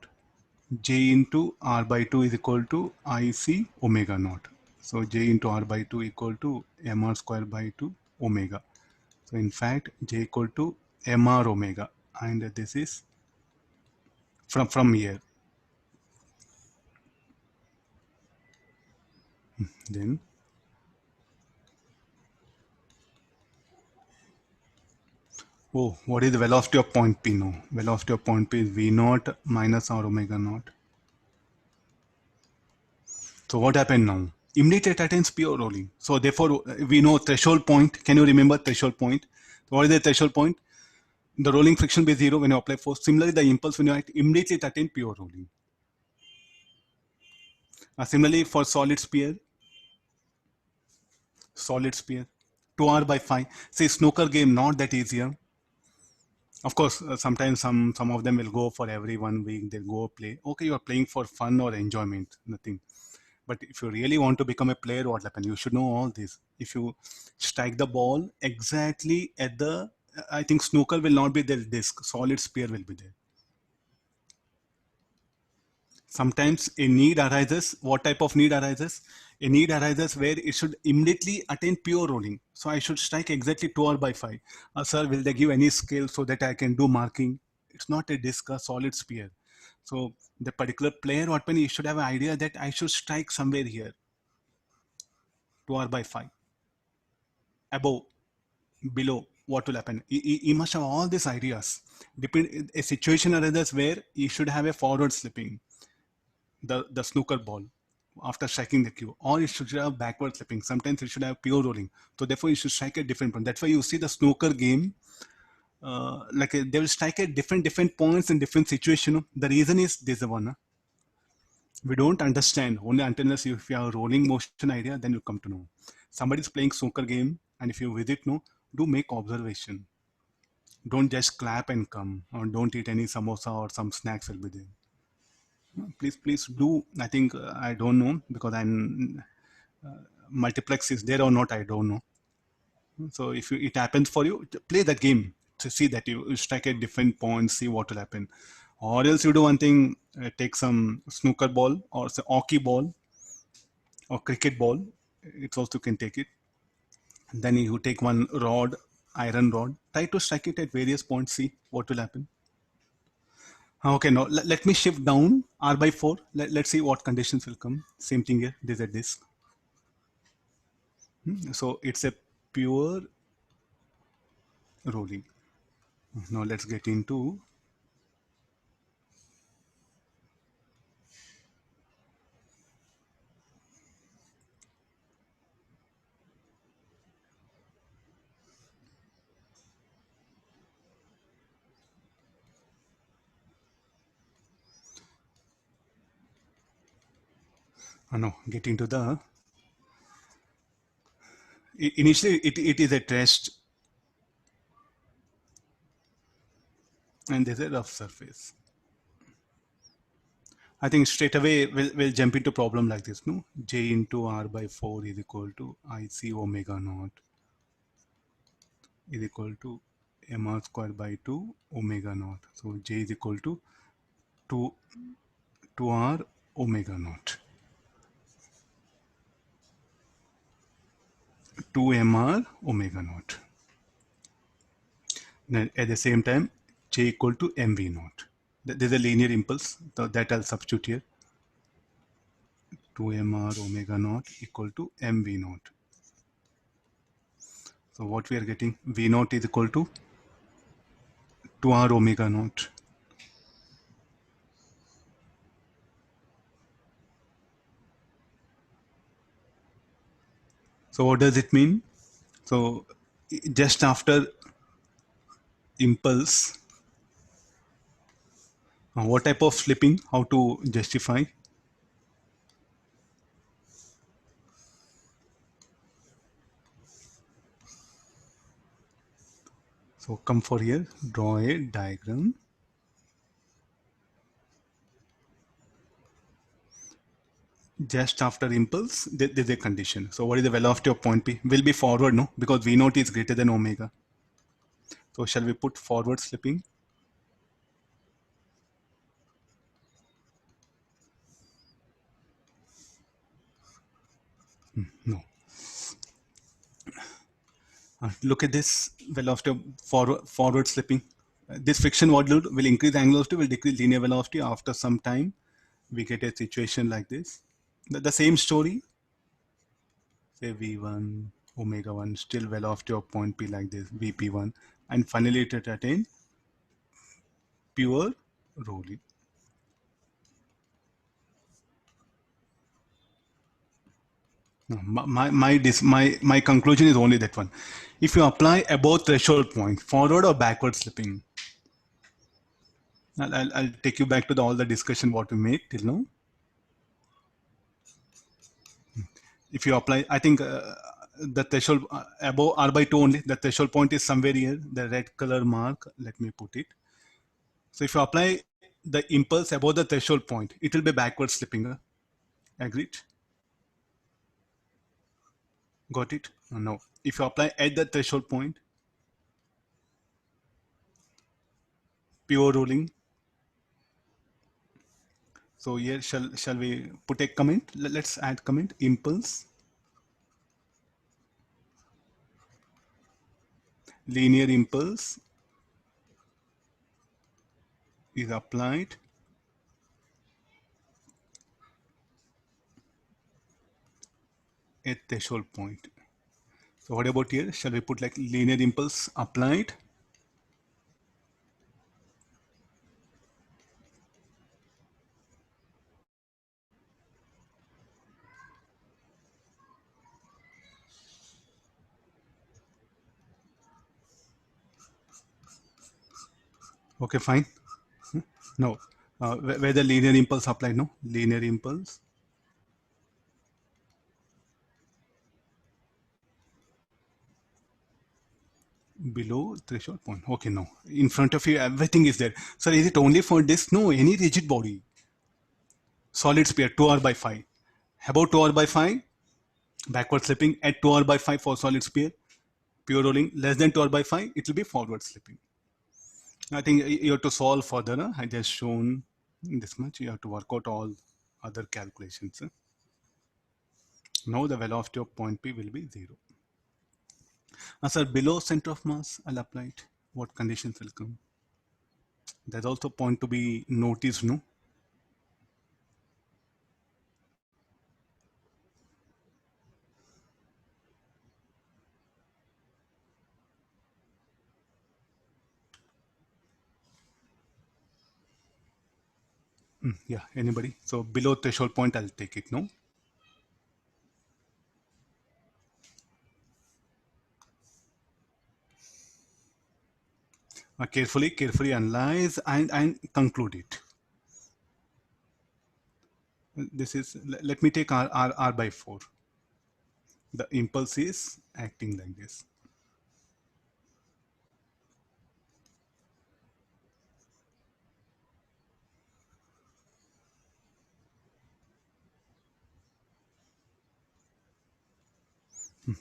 J into R by 2 is equal to IC omega naught. So J into R by 2 equal to mr square by 2 omega. So in fact, J equal to mr omega, and this is from here. Then oh, what is the velocity of point P now? Velocity of point P is V naught minus R omega naught. So what happened now? Immediately it attains pure rolling. So therefore we know threshold point. Can you remember threshold point? What is the threshold point? The rolling friction will be zero when you apply force. Similarly, the impulse when you act, immediately it attains pure rolling. Similarly for solid sphere, 2R by 5. See, snooker game, not that easier. Of course, sometimes some of them will go for every 1 week, they'll go play. Okay, you are playing for fun or enjoyment, nothing. But if you really want to become a player, what happen? You should know all this. If you strike the ball exactly at the, I think snooker will not be the disc, solid sphere will be there. Sometimes a need arises. What type of need arises? A need arises where it should immediately attain pure rolling. So I should strike exactly 2r/5. Sir, will they give any scale so that I can do marking? It's not a disc, a solid sphere. So the particular player, what when he should have an idea that I should strike somewhere here, 2r/5. Above, below, what will happen? He must have all these ideas. Depend a situation arises where he should have a forward slipping, the snooker ball after striking the cue, or it should have backward slipping. Sometimes it should have pure rolling. So therefore, you should strike at different point. That's why you see the snooker game, they will strike at different points in different situation. The reason is this one. We don't understand only until unless if you have a rolling motion idea, then you come to know. Somebody's playing snooker game, and if you visit, no, do make observation. Don't just clap and come, or don't eat any samosa or some snacks will be there. Please do. I think I don't know because I'm multiplex is there or not. I don't know. So if it happens for you, play that game to see that you strike at different points, see what will happen. Or else you do one thing, take some snooker ball or say hockey ball or cricket ball. It's also can take it. And then you take one rod, iron rod, try to strike it at various points, see what will happen. Okay, now let me shift down r/4. Let's see what conditions will come. Same thing here, there's a disk. So it's a pure rolling. Now let's get into get into the initially it is a test and there's a rough surface. I think straight away we'll jump into problem like this, no? J into r/4 is equal to IC omega naught is equal to mr square by 2 omega naught. So J is equal to 2r omega naught. 2mr omega naught. Then at the same time, J equal to mv naught. There's a linear impulse that I'll substitute here. 2mr omega naught equal to mv naught. So what we are getting, v naught is equal to 2r omega naught. So what does it mean? So just after impulse, what type of slipping, how to justify? So come for here, draw a diagram. Just after impulse, there's a condition. So what is the velocity of point P? Will be forward, no? Because V naught is greater than omega. So shall we put forward slipping? No. Look at this velocity of forward slipping. This friction module will increase angular velocity, will decrease linear velocity. After some time, we get a situation like this. The same story, say V1, omega 1, still velocity of point P like this, Vp1, and finally it attain pure rolling. My conclusion is only that one. If you apply above threshold point, forward or backward slipping, I'll take you back to all the discussion what we made till now. If you apply, I think the threshold above r/2 only, the threshold point is somewhere here, the red color mark, let me put it. So if you apply the impulse above the threshold point, it will be backward slipping. Agreed? Got it? No. If you apply at the threshold point, pure rolling. So here shall we put a comment? Let's add comment. Impulse, linear impulse is applied at threshold point. So what about here? Shall we put like linear impulse applied? Okay, fine. No. Where the linear impulse applied? No. Linear impulse below threshold point. Okay, no. In front of you, everything is there. So is it only for this? No, any rigid body. Solid sphere, 2r by 5. About 2r by 5, backward slipping at 2r by 5 for solid sphere. Pure rolling, less than 2r by 5, it will be forward slipping. I think you have to solve further. Huh? I just shown this much. You have to work out all other calculations. Huh? Now the velocity of point P will be 0. Sir, below center of mass, I'll apply it. What conditions will come? There's also point to be noticed, no? Yeah, anybody? So below threshold point, I'll take it, no? Carefully analyze and conclude it. This is, let me take R by 4. The impulse is acting like this.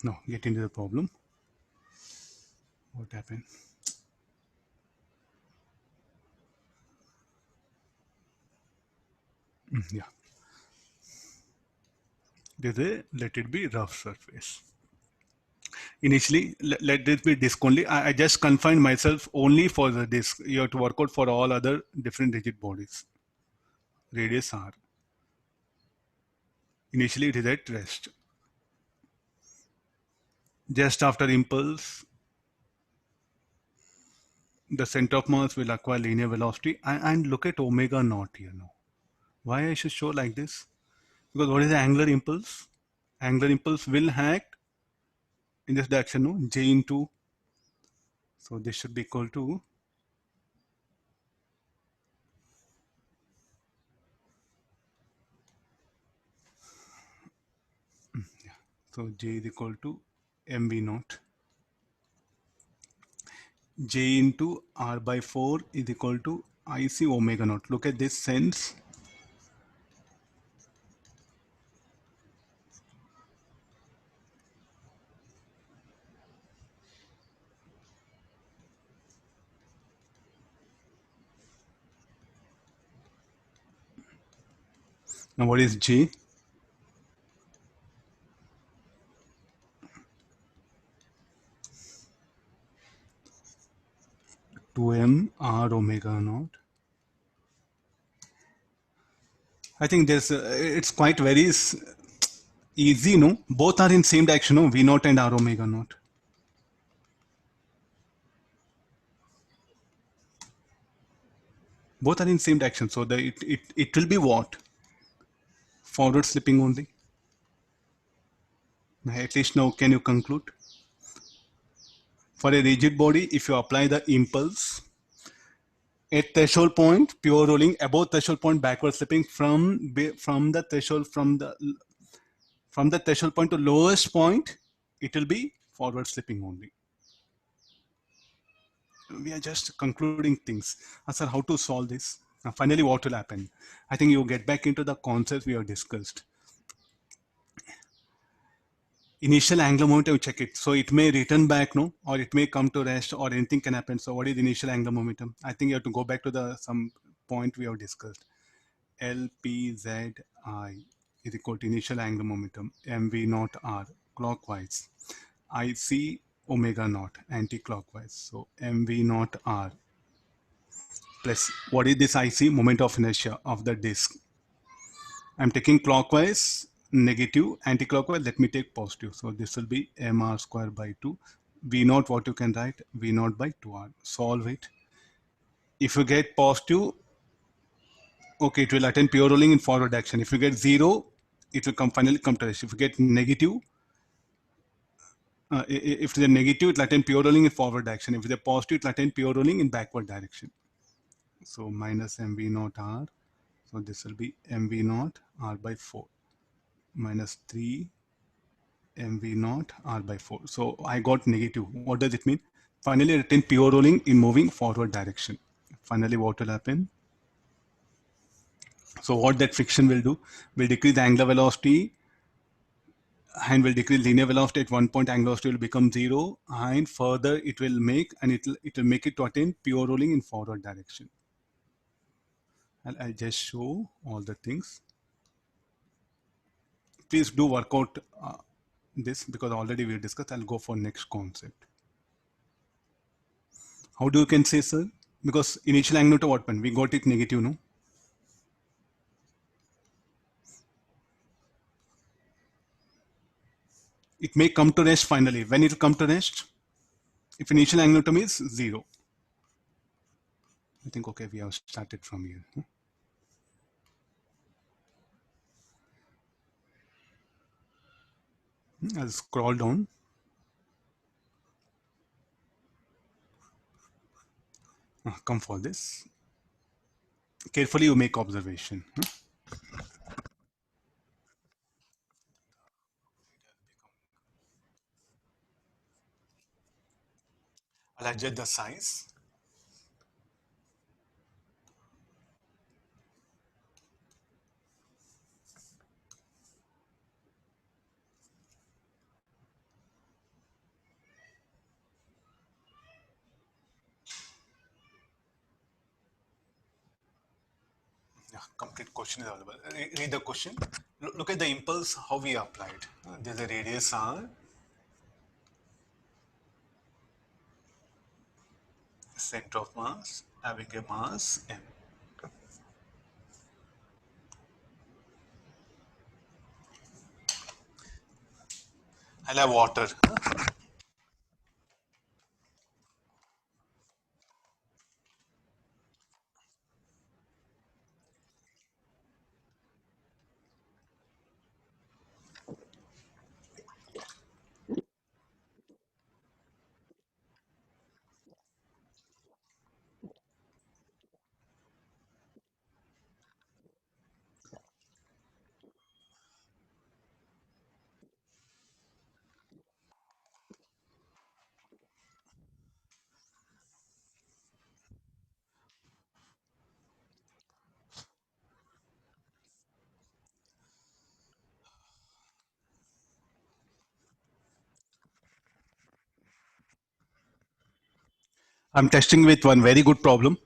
No, get into the problem. What happened? Yeah. Let it be rough surface. Initially, let this be disk only. I just confined myself only for the disk. You have to work out for all other different rigid bodies. Radius R. Initially, it is at rest. Just after impulse, the center of mass will acquire linear velocity. And look at omega naught here now. Why I should show like this? Because what is the angular impulse? Angular impulse will act in this direction, no? J into, so this should be equal to so J is equal to mv naught. J into R by 4 is equal to IC omega naught. Look at this sense. Now what is J? Two M R omega naught. I think there's it's quite very easy, no? Both are in same direction, no? V naught and R omega naught. Both are in same direction, so it will be what? Forward slipping only. At least now can you conclude? For a rigid body, if you apply the impulse at threshold point, pure rolling, above threshold point, backward slipping from the threshold from the threshold point to lowest point, it will be forward slipping only. We are just concluding things. Sir, how to solve this? Finally, what will happen? I think you get back into the concepts we have discussed. initial angular momentum, you check it. So it may return back, no, or it may come to rest, or anything can happen. So what is initial angular momentum? I think you have to go back to the some point we have discussed. LPZI is equal to initial angular momentum, MV naught R clockwise, IC omega naught anti-clockwise. So MV naught R plus what is this IC? Moment of inertia of the disk. I'm taking clockwise, negative, anti-clockwise. Let me take positive. So this will be mr square by 2. V naught, what you can write? V naught by 2r. Solve it. If you get positive, okay, it will attain pure rolling in forward action. If you get 0, it will finally come to rest. If you get negative, if they're negative, it will attain pure rolling in forward action. If they're positive, it will attain pure rolling in backward direction. So minus mv naught r. So this will be mv naught r by 4 minus 3 mv naught r by 4. So I got negative. What does it mean? Finally, I attain pure rolling in moving forward direction. Finally, what will happen? So what that friction will do, will decrease the angular velocity and will decrease linear velocity. At one point, angular velocity will become 0, and further it will make, and it will make it to attain pure rolling in forward direction. And I'll just show all the things. Please do work out this, because already we discussed. I'll go for next concept. How do you can say, sir? Because initial angular to what point? We got it negative, no? It may come to rest finally. When it will come to rest? If initial angular term is 0. I think, okay, we have started from here. I'll scroll down. Come for this. Carefully you make observation. I'll adjust the size. Yeah, complete question is available. Read the question. Look at the impulse, how we applied. There's a radius R, center of mass, having a mass M. I'll have water. I'm testing with one very good problem.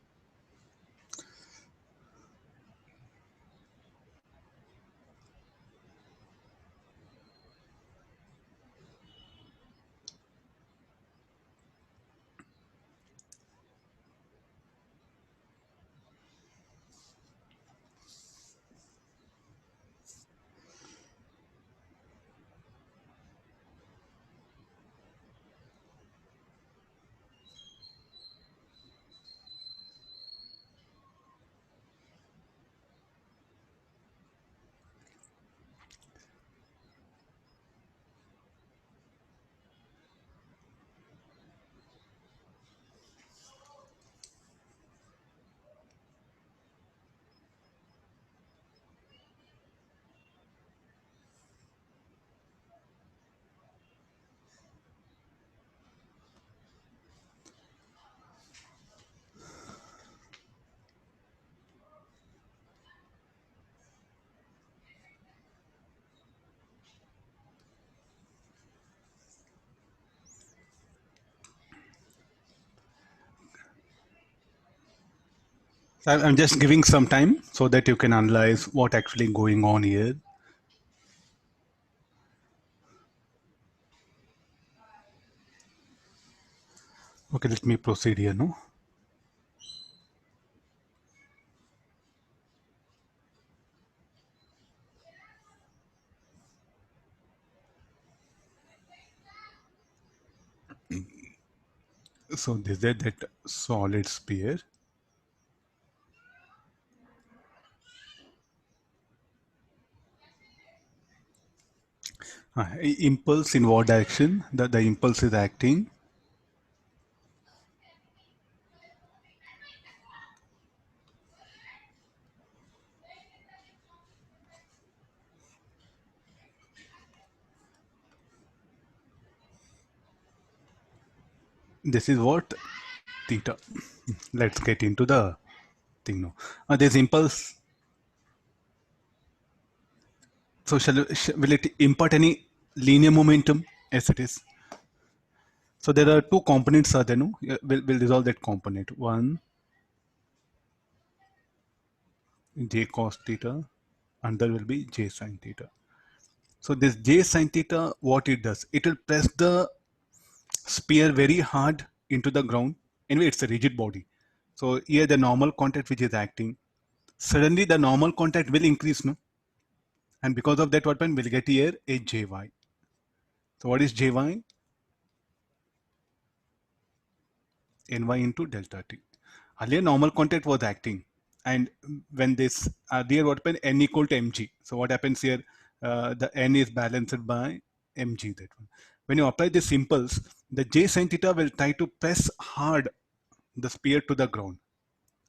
So I'm just giving some time so that you can analyze what actually going on here. Okay, let me proceed here, no? So this is that solid sphere. Impulse in what direction? The impulse is acting. This is what? Theta. Let's get into the thing now. This impulse. So will it impart any linear momentum? Yes, it is. So there are two components are there, no? We'll resolve that component. One, j cos theta, another will be j sin theta. So this j sin theta, what it does, it will press the sphere very hard into the ground. Anyway, it's a rigid body. So here the normal contact which is acting, suddenly the normal contact will increase, no? And because of that, what happens? We'll get here a jy. So what is jy? Ny into delta t. Earlier normal contact was acting, and when this earlier what happened, n equal to mg. So what happens here? The n is balanced by mg. That one. When you apply this impulse, the j sin theta will try to press hard the sphere to the ground,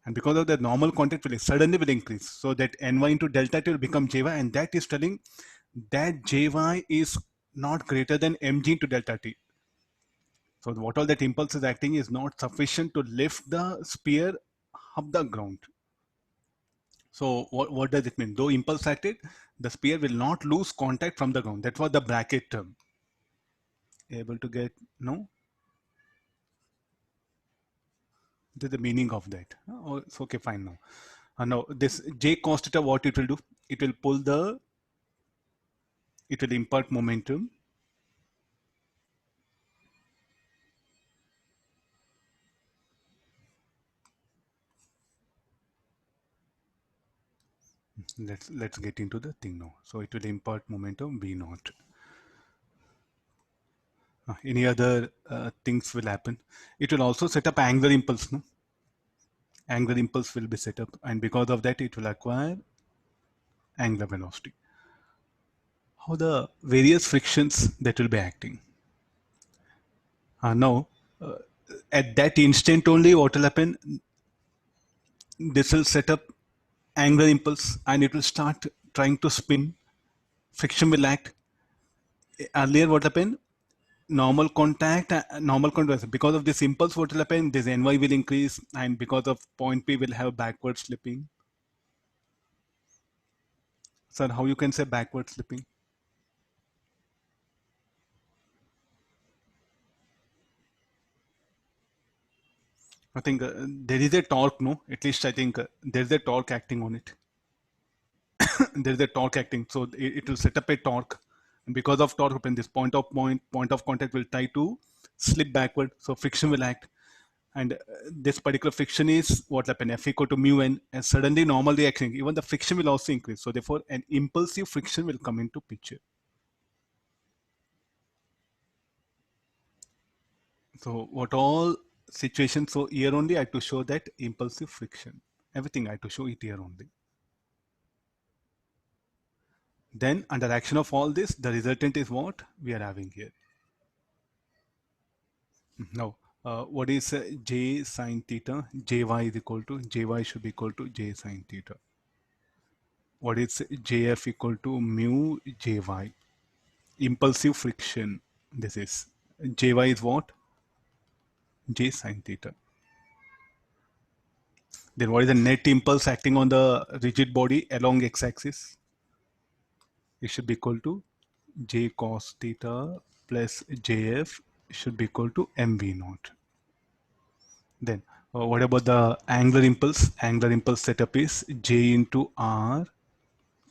and because of the normal contact will suddenly will increase. So that ny into delta t will become jy, and that is telling that jy is not greater than mg into delta t. So what all that impulse is acting is not sufficient to lift the sphere up the ground. So what does it mean? Though impulse acted, the sphere will not lose contact from the ground. That was the bracket term. Able to get, no? This is the meaning of that. Oh, it's okay, fine now. Now this j cos theta, what it will do? It will pull the, it will impart momentum. Let's get into the thing now. So it will impart momentum v naught. Any other things will happen? It will also set up angular impulse, no? Angular impulse will be set up, and because of that it will acquire angular velocity. How the various frictions that will be acting. Now at that instant only what will happen, this will set up angular impulse and it will start trying to spin. Friction will act. Earlier what happened, normal contact, because of this impulse what will happen, this ny will increase, and because of point p will have backward slipping. Sir, how you can say backward slipping? I think there is a torque, no? At least I think there is a torque acting on it. There is a torque acting, so it will set up a torque, and because of torque, this point of contact will try to slip backward, so friction will act, and this particular friction is what happen, F equal to mu n, and suddenly normal reaction, even the friction will also increase, so therefore an impulsive friction will come into picture. So what all situations, so here only I have to show that impulsive friction, everything I have to show it here only. Then under action of all this, the resultant is what we are having here. Now, what is j sine theta? Jy is equal to, jy should be equal to j sine theta. What is jf equal to mu jy? Impulsive friction. This is jy is what? J sine theta. Then what is the net impulse acting on the rigid body along x-axis? It should be equal to j cos theta plus jf should be equal to mv naught. Then What about the angular impulse? Angular impulse setup is J into R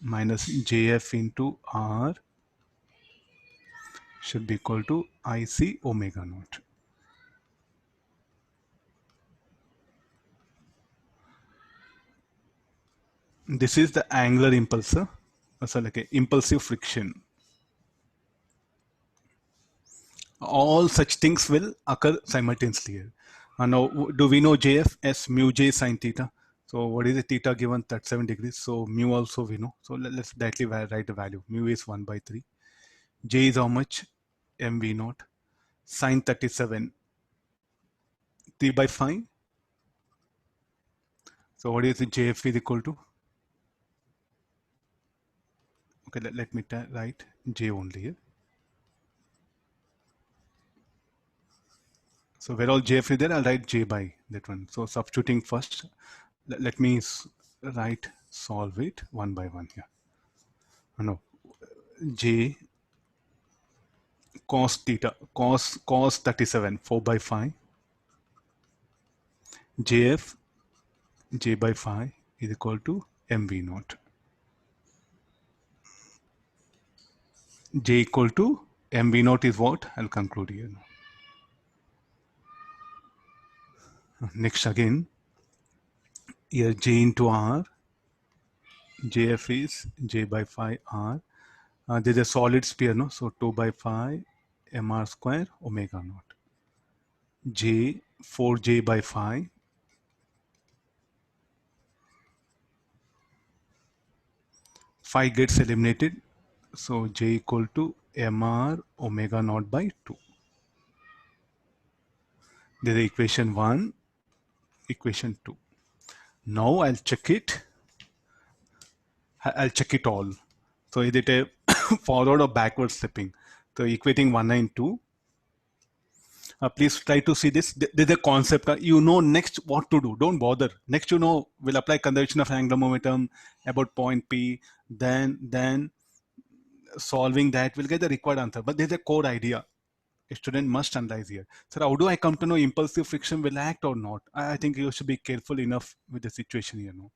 minus JF into R should be equal to IC omega naught. This is the angular impulse, so like a impulsive friction. All such things will occur simultaneously here. Now, do we know JF as mu J sine theta? So what is the theta given? 37 degrees. So mu also we know. So let's directly write the value. Mu is 1 by 3. J is how much? mv naught. Sine 37, 3 by 5. So what is the JF is equal to? Okay, let me write J only here. So where all JF is there, I'll write J by that one. So substituting first, let me write solve it one by one here. No, J cos theta, cos 37, 4 by 5. JF, J by 5 is equal to mv naught. J equal to mv naught is what? I'll conclude here. Next again, here J into R, JF is J by 5 R. There's a solid sphere, no? So 2 by 5 mr square omega naught. J 4J by 5. 5 gets eliminated. So J equal to mr omega naught by 2. There's the equation 1, equation 2. Now I'll check it. I'll check it all. So is it a forward or backward slipping? So equating 1 and 2. Please try to see this. There's a concept. You know next what to do. Don't bother. Next, you know, we'll apply conservation of angular momentum about point P. Then solving that, we'll get the required answer. But there's a core idea a student must analyze here. So how do I come to know impulsive friction will act or not? I think you should be careful enough with the situation here. No?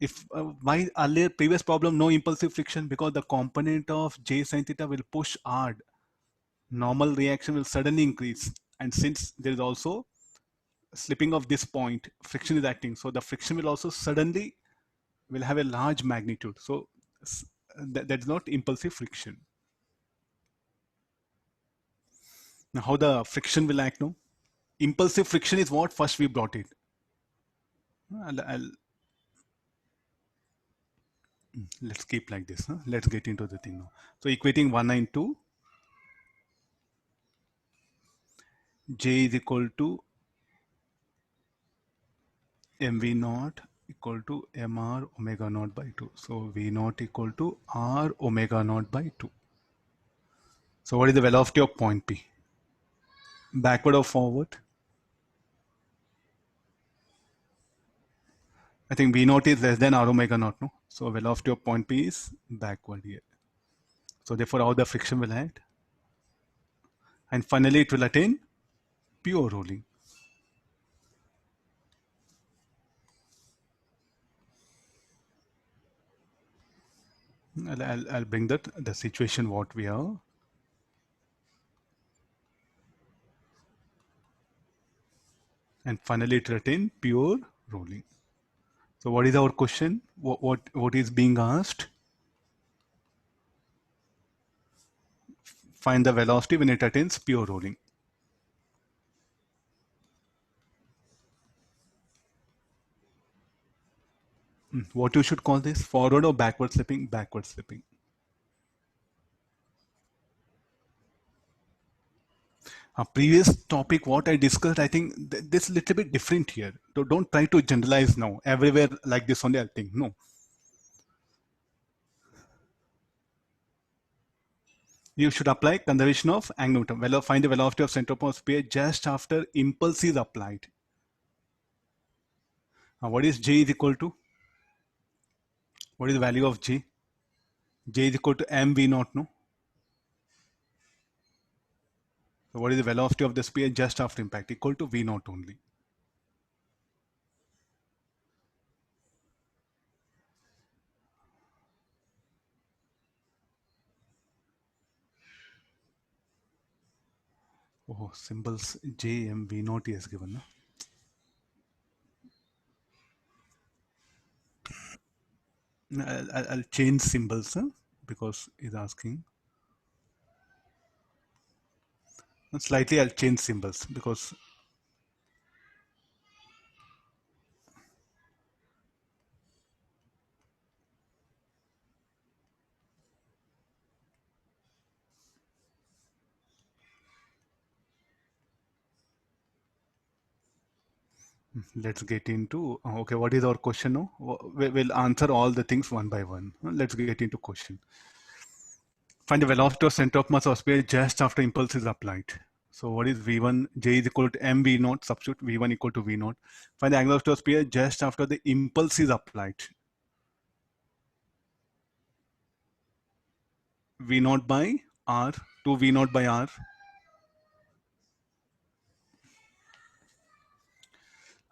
If my earlier previous problem, no impulsive friction because the component of J sin theta will push hard. Normal reaction will suddenly increase. And since there is also slipping of this point, friction is acting. So the friction will also suddenly will have a large magnitude. So that's not impulsive friction. Now how the friction will act now? Impulsive friction is what first we brought it. Let's keep like this. Huh? Let's get into the thing now. So equating 1 and 2. J is equal to mv naught equal to mr omega naught by 2. So v naught equal to r omega naught by 2. So what is the velocity of point P? Backward or forward? I think v naught is less than r omega naught, no? So velocity of point P is backward here. So therefore how the friction will act? And finally it will attain pure rolling. I'll bring that the situation what we are. And finally it attain pure rolling. So what is our question? What is being asked? Find the velocity when it attains pure rolling. What you should call this? Forward or backward slipping? Backward slipping. Previous topic, what I discussed, I think this little bit different here. So don't try to generalize now. Everywhere like this only, I think. No. You should apply conservation of angular momentum. Find the velocity of center of sphere just after impulse is applied. What is J is equal to? What is the value of J? J is equal to mv naught, no? So what is the velocity of the sphere just after impact? Equal to v naught only. Oh, symbols J, M, V naught is given. No? I'll change symbols because it's asking. Slightly I'll change symbols because let's get into, okay, what is our question now? We'll answer all the things one by one. Let's get into question. Find the velocity of center of mass of sphere just after impulse is applied. So what is V1? J is equal to mv naught, substitute V1 equal to V naught. Find the angular velocity of sphere just after the impulse is applied. V naught by R, 2 V naught by R.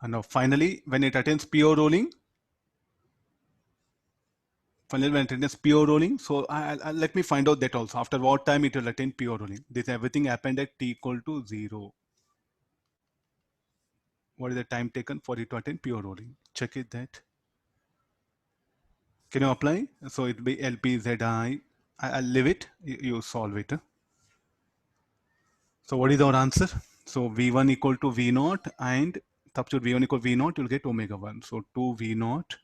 And now finally, when it attains pure rolling, pure rolling. So let me find out that also. After what time it will attain pure rolling? This everything happened at t equal to 0. What is the time taken for it to attain pure rolling? Check it that. Can you apply? So it will be LP I'll leave it. You solve it. So what is our answer? So V1 equal to V naught and substitute V1 equal to V naught, you'll get omega 1. So 2 V naught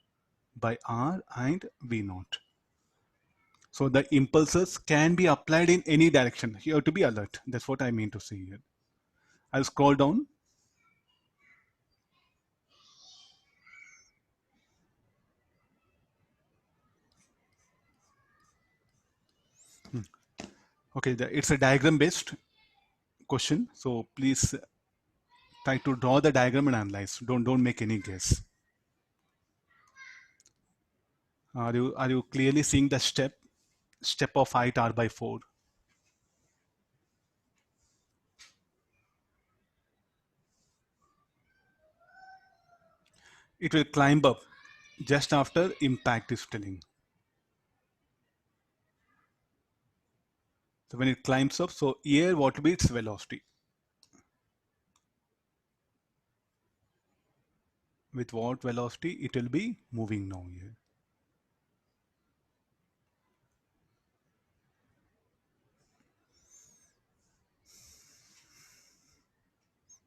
by R and V naught. So the impulses can be applied in any direction. You have to be alert. That's what I mean to say here. I'll scroll down. Okay, it's a diagram based question. So please try to draw the diagram and analyze. Don't make any guess. Are you clearly seeing the step of height R by 4? It will climb up just after impact is telling. So when it climbs up, so here what will be its velocity? With what velocity it will be moving now here?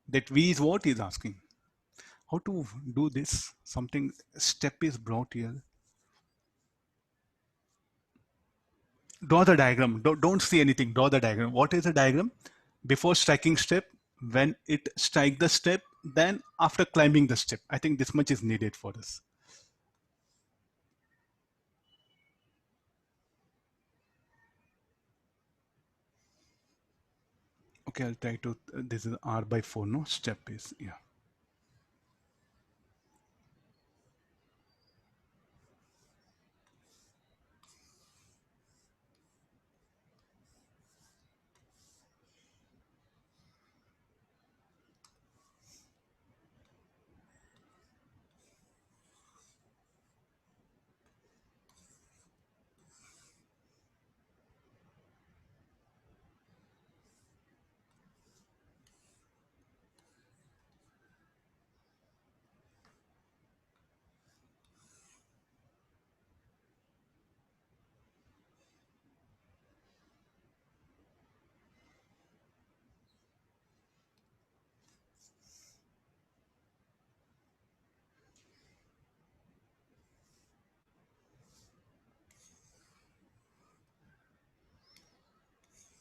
That V is what is asking. How to do this? Something step is brought here. Draw the diagram. Don't see anything. Draw the diagram. What is the diagram? Before striking step, when it strike the step, then after climbing the step. I think this much is needed for us. Okay, I'll try to, this is R by 4, no? Step is, yeah.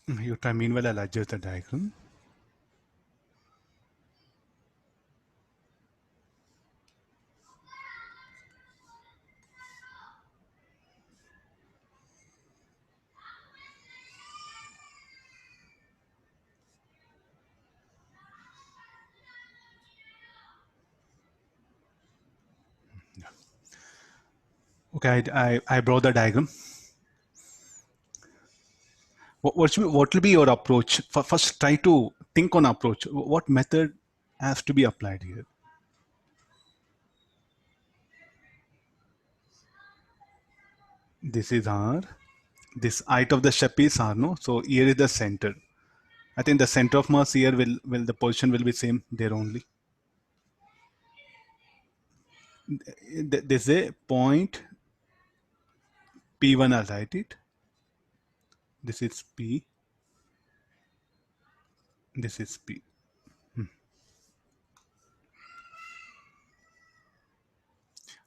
You try, meanwhile, I'll adjust the diagram. Okay, I brought the diagram. What will be your approach? First, try to think on approach. What method has to be applied here? This is R. This height of the step is R, no? So here is the center. I think the center of mass here will the position will be same there only. There's a point P1, I'll write it. This is P. This is P.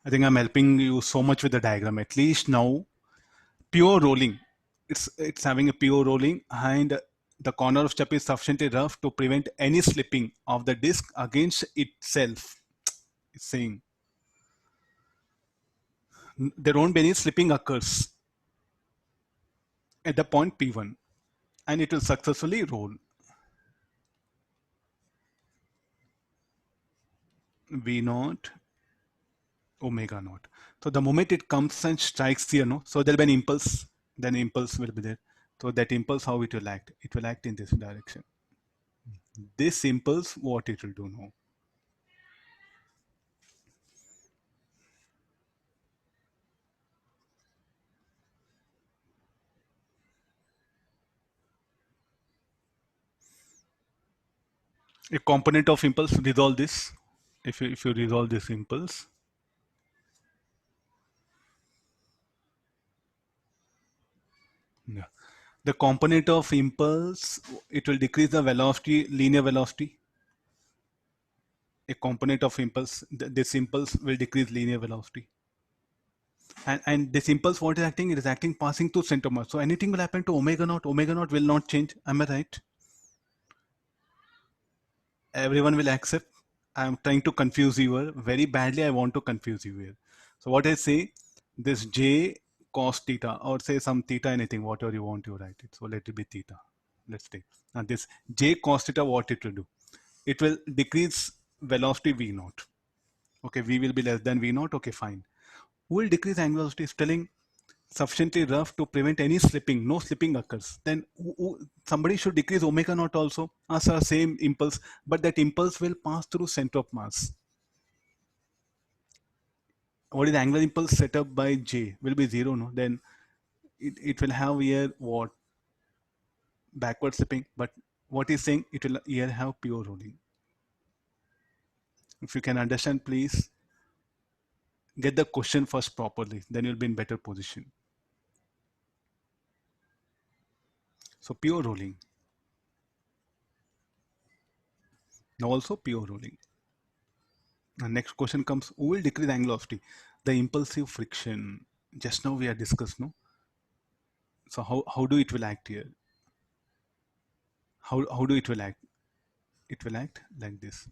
I think I'm helping you so much with the diagram. At least now, pure rolling. It's having a pure rolling, and the corner of step is sufficiently rough to prevent any slipping of the disc against itself. It's saying there won't be any slipping occurs at the point P1, and it will successfully roll. V naught omega naught. So the moment it comes and strikes here, no, so there'll be an impulse, then impulse will be there. So that impulse, how it will act? It will act in this direction. This impulse, what it will do now? A component of impulse, resolve this. If you resolve this impulse, yeah. The component of impulse, it will decrease the velocity, linear velocity. A component of impulse, this impulse will decrease linear velocity. And this impulse, what is acting? It is acting passing through center mass. So anything will happen to omega naught. Omega naught will not change. Am I right? Everyone will accept. I'm trying to confuse you here. Very badly, I want to confuse you here. So what I say, this J cos theta, or say some theta, anything, whatever you want to write it. So let it be theta. Let's take. Now this J cos theta, what it will do? It will decrease velocity V naught. Okay, V will be less than V naught. Okay, fine. Who will decrease angular velocity? Is telling sufficiently rough to prevent any slipping, no slipping occurs, then somebody should decrease omega naught also as a same impulse, but that impulse will pass through center of mass. What is the angular impulse set up by J? Will be 0, no? Then it will have here what? Backward slipping, but what is saying it will here have pure rolling. If you can understand, please get the question first properly, then you'll be in better position. So pure rolling. Now also pure rolling. The next question comes, who will decrease angular velocity? The impulsive friction. Just now we have discussed, no? So how do it will act here? How do it will act? It will act like this.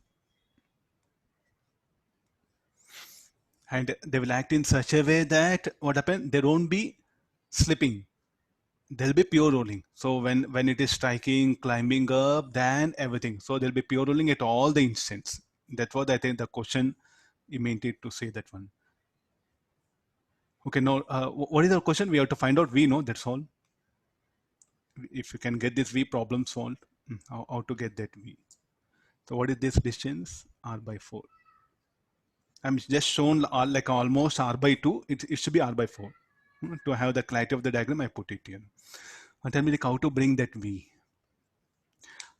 And they will act in such a way that what happens? There won't be slipping. There'll be pure rolling. So when it is striking, climbing up, then everything. So there'll be pure rolling at all the instants. That's what I think the question you meant it to say that one. Okay, now what is the question? We have to find out V, no? That's all. If you can get this V problem solved, how to get that V. So what is this distance? R by 4. I'm just shown like almost R by 2. It should be R by 4. To have the clarity of the diagram, I put it here. And tell me like how to bring that V.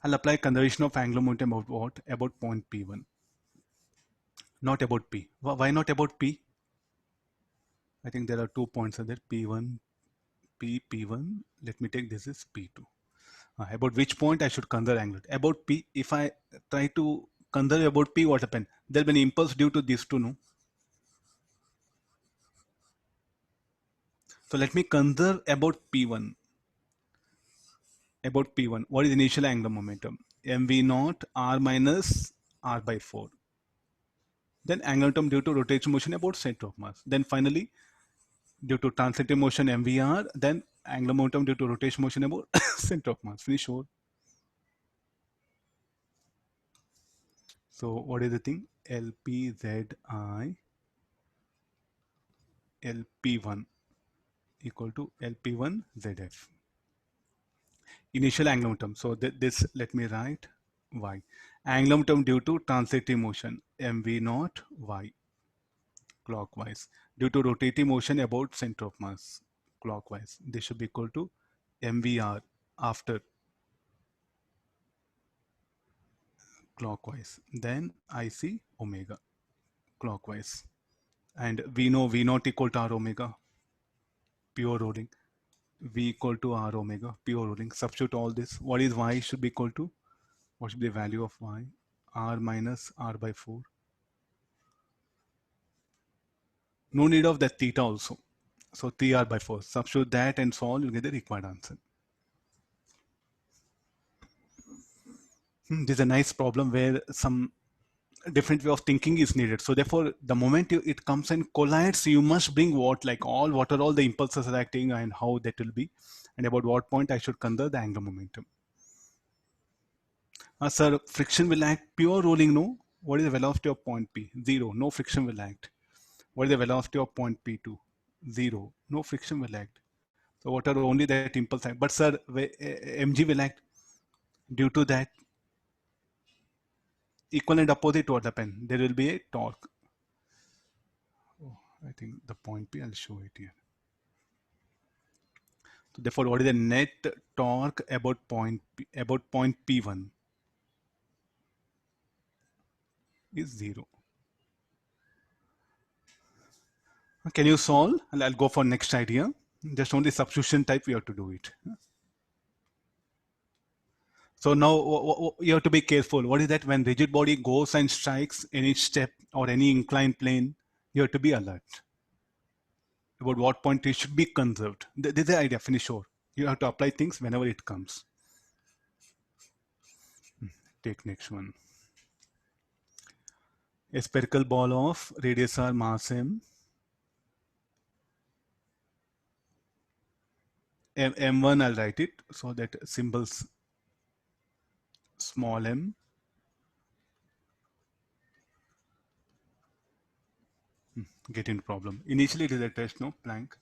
I'll apply conservation of angular momentum about what? About point P1. Not about P. Why not about P? I think there are 2 points there. P1, P1. Let me take this is P2. About which point I should conserve angle. About P, if I try to conserve about P, what happened? There'll be an impulse due to these two, no? So let me conserve about P1. About P1, what is initial angular momentum? mv naught r minus r by 4. Then angular momentum due to rotation motion about center of mass. Then finally, due to translative motion mvr, then angular momentum due to rotation motion about center of mass. Finish over. So what is the thing? LPZI LP1 equal to LP1 ZF. Initial angular momentum. So this, let me write Y. Angular momentum due to translative motion mv naught Y clockwise. Due to rotating motion about center of mass clockwise. This should be equal to mvr after clockwise. Then I see omega clockwise. And we know V naught equal to R omega, pure rolling. V equal to R omega, pure rolling. Substitute all this. What is Y should be equal to? What should be the value of Y? R minus R by 4. No need of that theta also. So 3R by 4. Substitute that and solve, you get the required answer. This is a nice problem where some different way of thinking is needed. So therefore, the moment it comes and collides, you must bring what are all the impulses acting and how that will be, and about what point I should consider the angular momentum. Sir, friction will act pure rolling, no? What is the velocity of point P? 0, no friction will act. What is the velocity of point P2? 0, no friction will act. So what are only that impulse act? But sir, mg will act. Due to that, equal and opposite what happen? There will be a torque. Oh, I think the point P, I'll show it here. So therefore, what is the net torque about point P1 is 0. Can you solve? And I'll go for next idea. Just only substitution type we have to do it. So now you have to be careful. What is that? When rigid body goes and strikes any step or any inclined plane, you have to be alert about what point it should be conserved. This is the idea, finish sure. You have to apply things whenever it comes. Take next one. A spherical ball of radius r, mass m. M1 I'll write it so that symbols small m. Get into problem. Initially it is a test, no, Planck.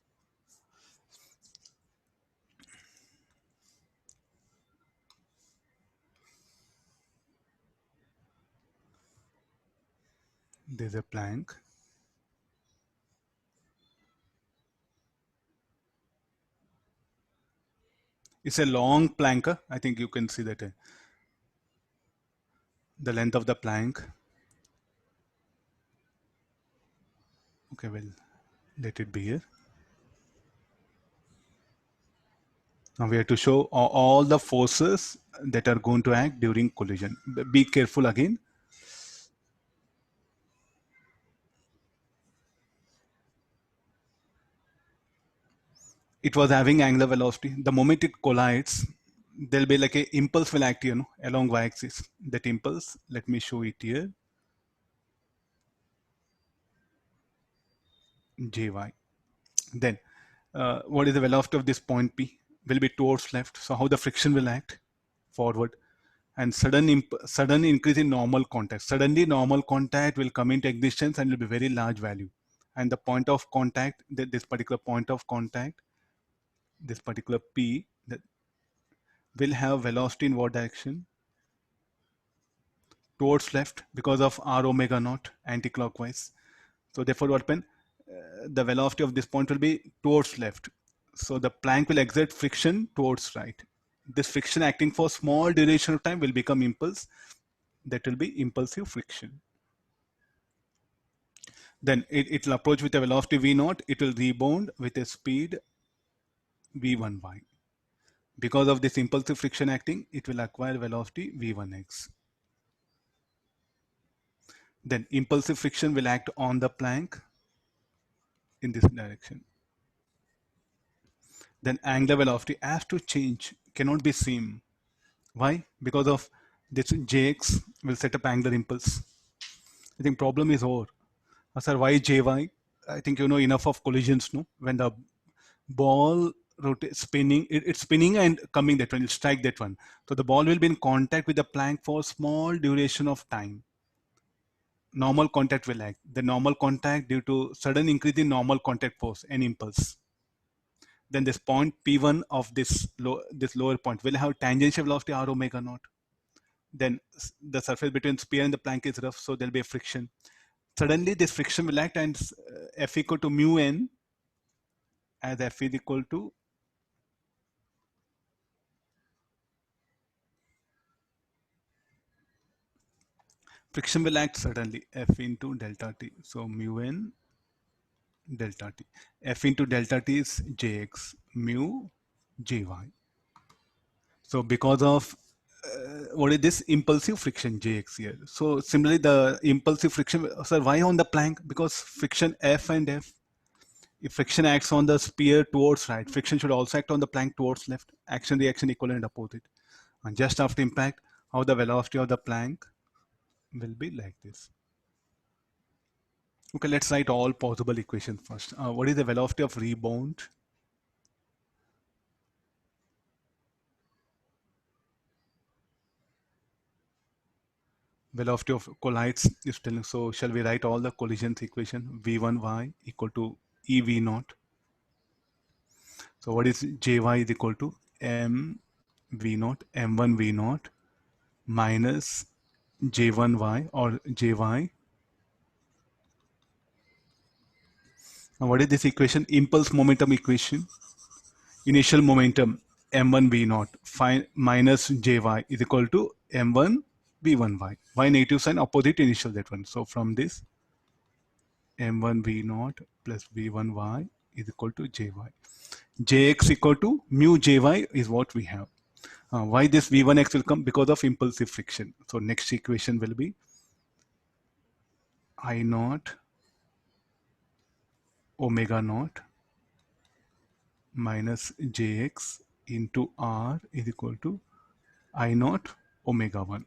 There's a Planck. It's a long Planck. I think you can see that the length of the Planck. Okay, well, let it be here. Now we have to show all the forces that are going to act during collision. Be careful again. It was having angular velocity. The moment it collides, there'll be like a impulse will act, along y-axis. That impulse, let me show it here. Jy. Then, what is the velocity of this point P? Will be towards left. So how the friction will act? Forward. And sudden increase in normal contact. Suddenly normal contact will come into existence and will be very large value. And the point of contact, this particular point of contact, this particular P, that will have velocity in what direction? Towards left because of r omega naught anti-clockwise. So therefore what happen? The velocity of this point will be towards left. So the Planck will exert friction towards right. This friction acting for small duration of time will become impulse. That will be impulsive friction. Then it will approach with a velocity v naught. It will rebound with a speed v1y. Because of this impulsive friction acting, it will acquire velocity v1x. Then impulsive friction will act on the Planck in this direction. Then angular velocity has to change, cannot be same. Why? Because of this Jx will set up angular impulse. I think problem is over. Sir, why Jy? I think you know enough of collisions, no? When the ball spinning, it's spinning and coming that one, it'll strike that one. So the ball will be in contact with the Planck for small duration of time. Normal contact will act. The normal contact due to sudden increase in normal contact force and impulse. Then this point P1 of this lower point will have tangential velocity r omega naught. Then the surface between sphere and the Planck is rough, so there'll be a friction. Suddenly this friction will act and F equal to mu n as F is equal to friction will act suddenly, F into delta T. So mu n delta T. F into delta T is Jx, mu Jy. So because of what is this impulsive friction Jx here? So similarly, the impulsive friction, sir, why on the plank? Because friction F and F. If friction acts on the sphere towards right, friction should also act on the plank towards left. Action, reaction, equal and opposite. And just after impact, how the velocity of the plank will be like this. Okay, let's write all possible equations first. What is the velocity of rebound? Velocity of collides is telling. So shall we write all the collisions equation? V1y equal to EV naught. So what is Jy is equal to M V naught, M1 V naught minus J1y or Jy. Now what is this equation? Impulse momentum equation. Initial momentum m1 v naught minus jy is equal to m1 v1y. Y negative sign opposite initial that one. So from this m1 v naught plus v1y is equal to jy. Jx equal to mu jy is what we have. Why this v1x will come? Because of impulsive friction. So next equation will be I naught omega naught minus jx into r is equal to I naught omega 1.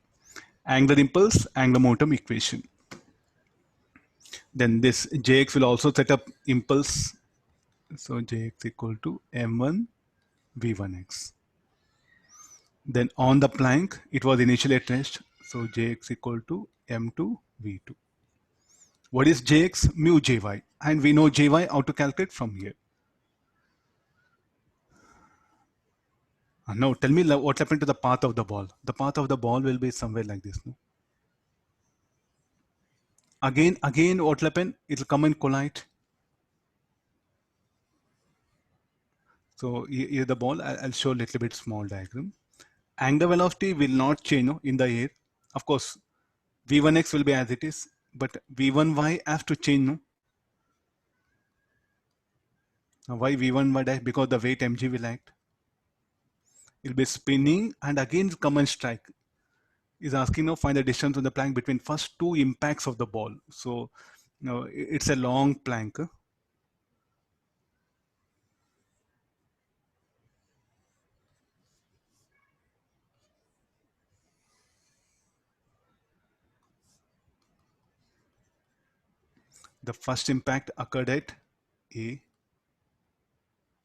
Angular impulse, angular momentum equation. Then this jx will also set up impulse. So jx equal to m1 v1x. Then on the plank, it was initially at rest. So jx equal to m2 v2. What is jx? Mu jy. And we know jy how to calculate from here. Now tell me what happened to the path of the ball. The path of the ball will be somewhere like this. No? Again, what will happen? It will come and collide. So here the ball, I'll show a little bit small diagram. Angular velocity will not change in the air. Of course, v1x will be as it is, but v1y has to change. No? Now why v1y dash? Because the weight mg will act. It will be spinning and again come and strike. Is asking now find the distance on the plank between first two impacts of the ball. So it's a long plank. The first impact occurred at A.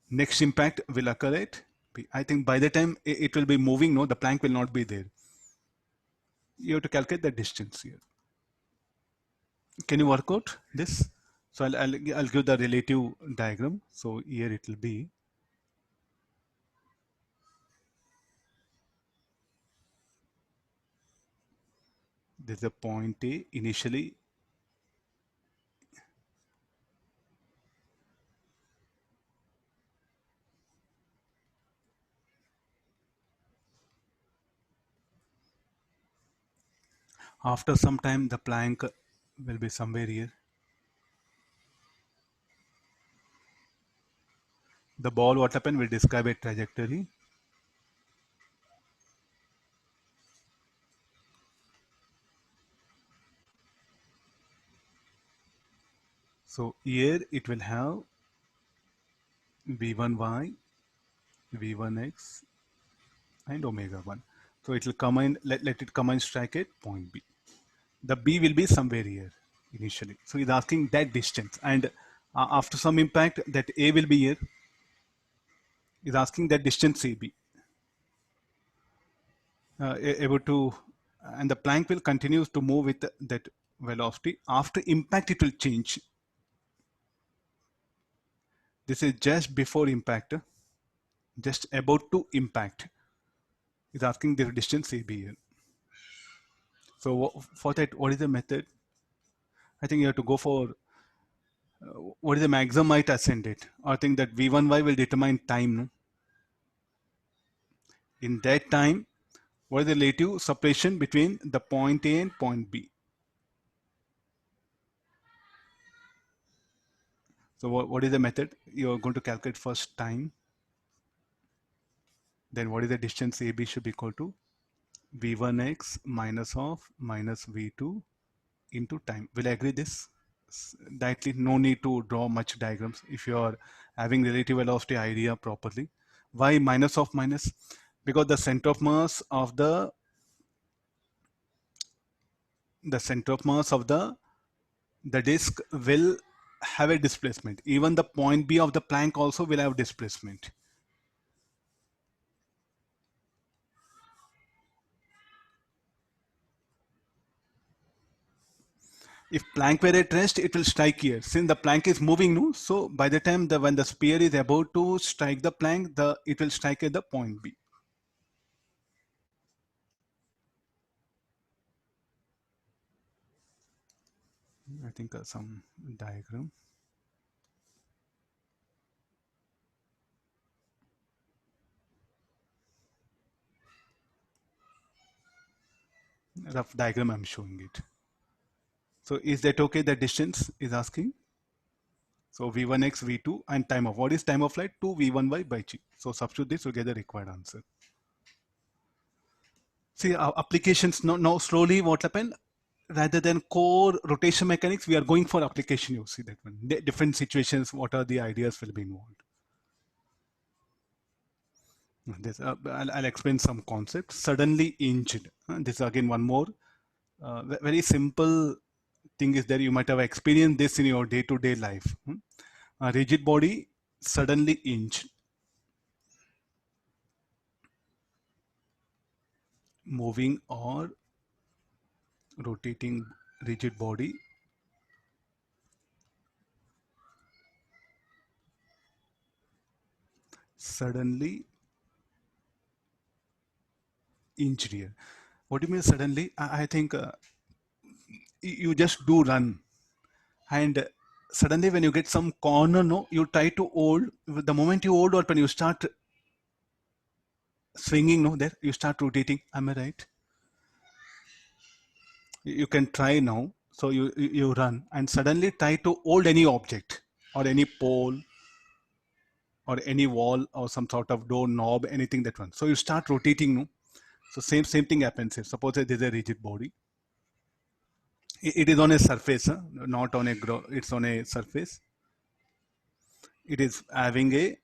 Next impact will occur at B. I think by the time it will be moving, no, the plank will not be there. You have to calculate the distance here. Can you work out this? So I'll give the relative diagram. So here it will be. This is a point A initially. After some time, the plank will be somewhere here. The ball, what happened, will describe a trajectory. So here it will have v1y, v1x, and omega 1. So it will come and let it come and strike at point B. The B will be somewhere here initially. So he's asking that distance, and after some impact, that A will be here. He's asking that distance AB. Able to, and the plank will continue to move with that velocity. After impact, it will change. This is just before impact, just about to impact. Is asking the distance AB here. So for that, what is the method? I think you have to go for what is the maximum height ascended. I think that V1y will determine time. No? In that time, what is the relative separation between the point A and point B? So what is the method? You're going to calculate first time. Then what is the distance AB should be equal to? V1x minus of minus V2 into time. Will I agree this? Directly, no need to draw much diagrams if you are having relative velocity idea properly. Why minus of minus? Because the center of mass of the disk will have a displacement. Even the point B of the Planck also will have displacement. If Planck were at rest, it will strike here. Since the Planck is moving, no, so by the time when the sphere is about to strike the Planck, it will strike at the point B. I think some diagram. Rough diagram I'm showing it. So is that okay? The distance is asking. So V1x, V2 and time of. What is time of flight? 2V1y by g. So substitute this to get the required answer. See our applications now slowly what happened? Rather than core rotation mechanics, we are going for application. You see that one. Different situations, what are the ideas will be involved. This, I'll explain some concepts. Suddenly hinged. This is again one more very simple thing is that you might have experienced this in your day-to-day life. A rigid body suddenly hinged. Moving or rotating rigid body suddenly hinged here. What do you mean suddenly? I think you just do run and suddenly when you get some corner, no, you try to hold. The moment you hold or when you start swinging, no, there you start rotating. Am I right? You can try now. So you run and suddenly try to hold any object or any pole or any wall or some sort of door knob, anything that runs. So you start rotating. No? So same thing happens here. Suppose there is a rigid body. It is on a surface, not on a it's on a surface. It is having a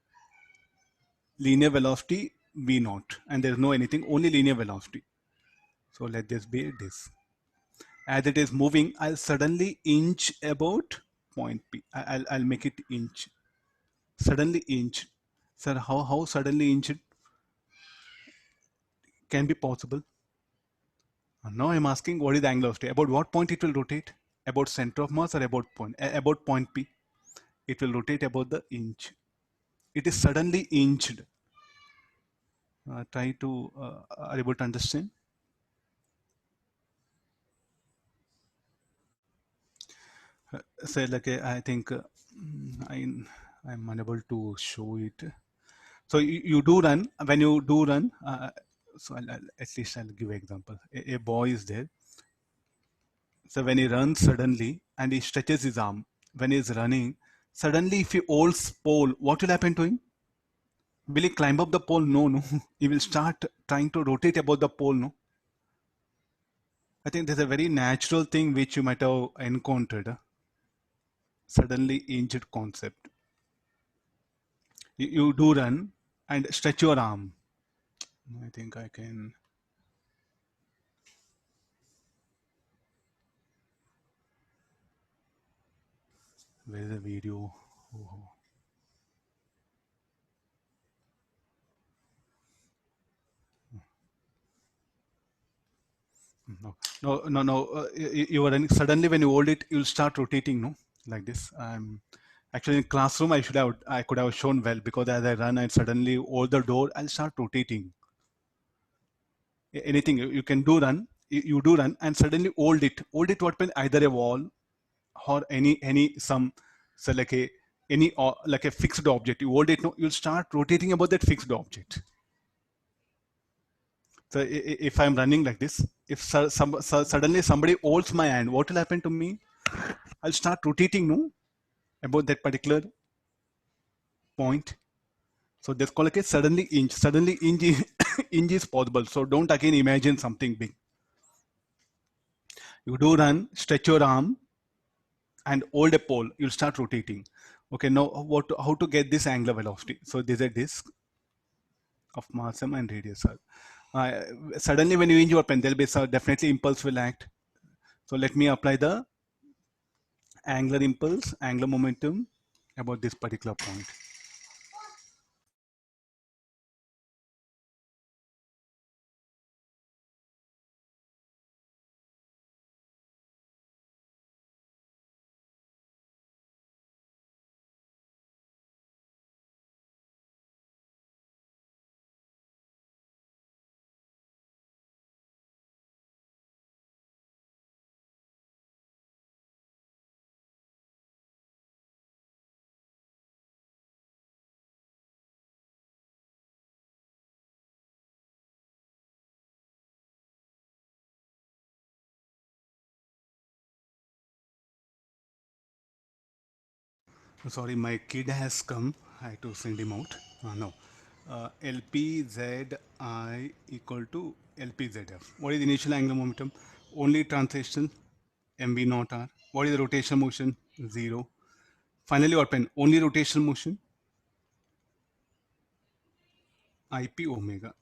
linear velocity v naught and there is no anything, only linear velocity. So let this be this. As it is moving, I'll suddenly inch about point P. I'll make it inch. Suddenly inch. Sir, how suddenly inch it can be possible? Now I'm asking what is the angle of rotation? About what point it will rotate? About center of mass or about point? About point P. It will rotate about the inch. It is suddenly inched. Try to are able to understand? Say like I think I'm unable to show it. So you do run. When you do run, so at least I'll give an example. A boy is there. So when he runs suddenly and he stretches his arm, when he's running, suddenly if he holds pole, what will happen to him? Will he climb up the pole? No, no. He will start trying to rotate about the pole, no. I think there's a very natural thing which you might have encountered. Suddenly injured concept. You do run and stretch your arm. I think I can. Where is the video? Oh. No. You are running. Suddenly, when you hold it, you'll start rotating. No, like this. Actually in classroom. I could have shown well because as I run and suddenly hold the door, I'll start rotating. Anything you can do run. You do run and suddenly hold it. Hold it. What happens? Either a wall or any some so like a any like a fixed object. You hold it. No, you'll start rotating about that fixed object. So if I'm running like this, if suddenly somebody holds my hand, what will happen to me? I'll start rotating, no? about that particular point. So that's called like a suddenly inch. Suddenly inch is, inch is possible. So don't again imagine something big. You do run, stretch your arm, and hold a pole. You'll start rotating. Okay, now how to get this angular velocity? So there's a disk of mass m and radius r. Suddenly when you inch your pen, there'll be definitely impulse will act. So let me apply the angular impulse, angular momentum about this particular point. Sorry, my kid has come. I had to send him out. No. LPZI equal to LPZF. What is the initial angular momentum? Only translation mv naught r. What is the rotational motion? 0. Finally, what pen? Only rotational motion IP omega.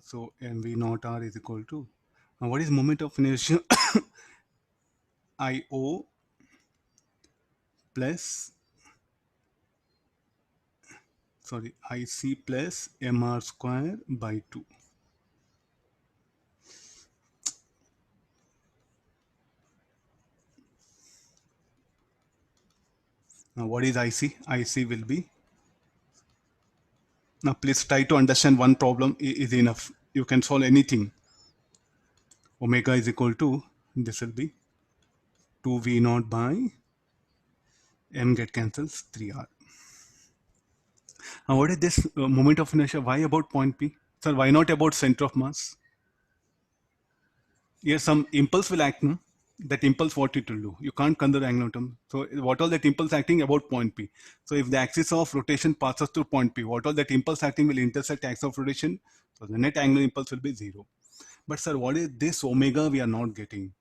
So mv naught r is equal to what is moment of inertia? IO plus IC plus mr square by 2. Now what is IC? IC will be, now please try to understand one problem is enough. You can solve anything. Omega is equal to, this will be 2V naught by M get cancels 3R. Now what is this moment of inertia? Why about point P? Sir, why not about center of mass? Yes, some impulse will act, no? That impulse, what it will do? You can't consider angular momentum. So what all that impulse acting about point P? So if the axis of rotation passes through point P, what all that impulse acting will intersect axis of rotation? So the net angular impulse will be 0. But sir, what is this omega we are not getting?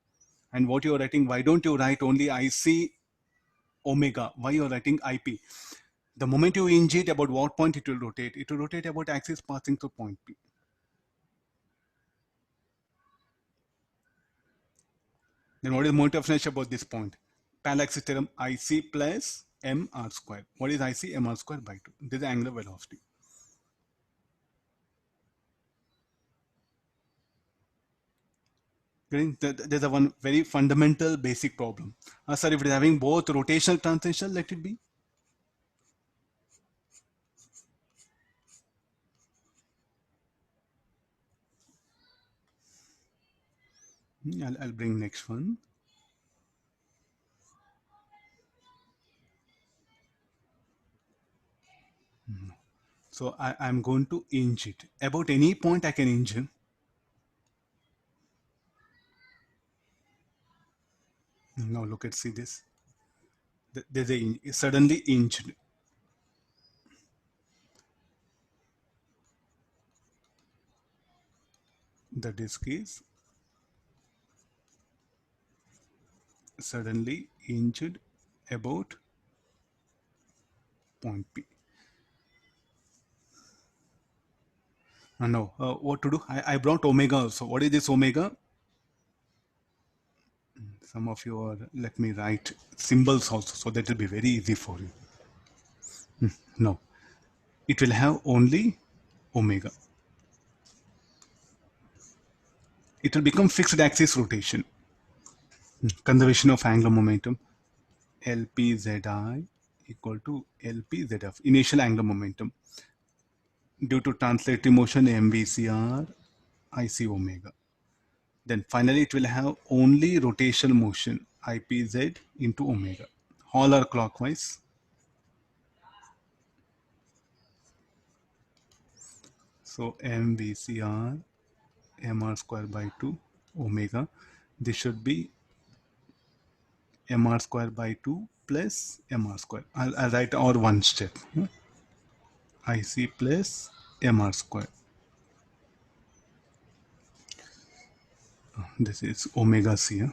And what you're writing, why don't you write only IC omega? Why you're writing IP? The moment you inch it, about what point it will rotate? It will rotate about axis passing through point P. Then what is moment of inertia about this point? Parallax theorem, IC plus mr square. What is IC? Mr square by 2. This is angular velocity. There's a one very fundamental basic problem. Sir, if it is having both rotational translation, let it be. I'll bring next one. So I'm going to inch it. About any point I can inch it. Now look at, see this. There's a suddenly inched. The disk is suddenly inched about point P. No, what to do? I brought omega also. What is this omega? Some of you are, let me write symbols also, so that will be very easy for you. No, it will have only omega. It will become fixed axis rotation. Conservation of angular momentum. LPZI equal to LPZF, initial angular momentum. Due to translative motion, MVCR, IC omega. Then finally it will have only rotational motion, IPZ into omega. All are clockwise. So MVCR, MR square by 2 omega. This should be mr square by 2 plus mr square. I'll write our one step. IC plus mr square. This is omega c.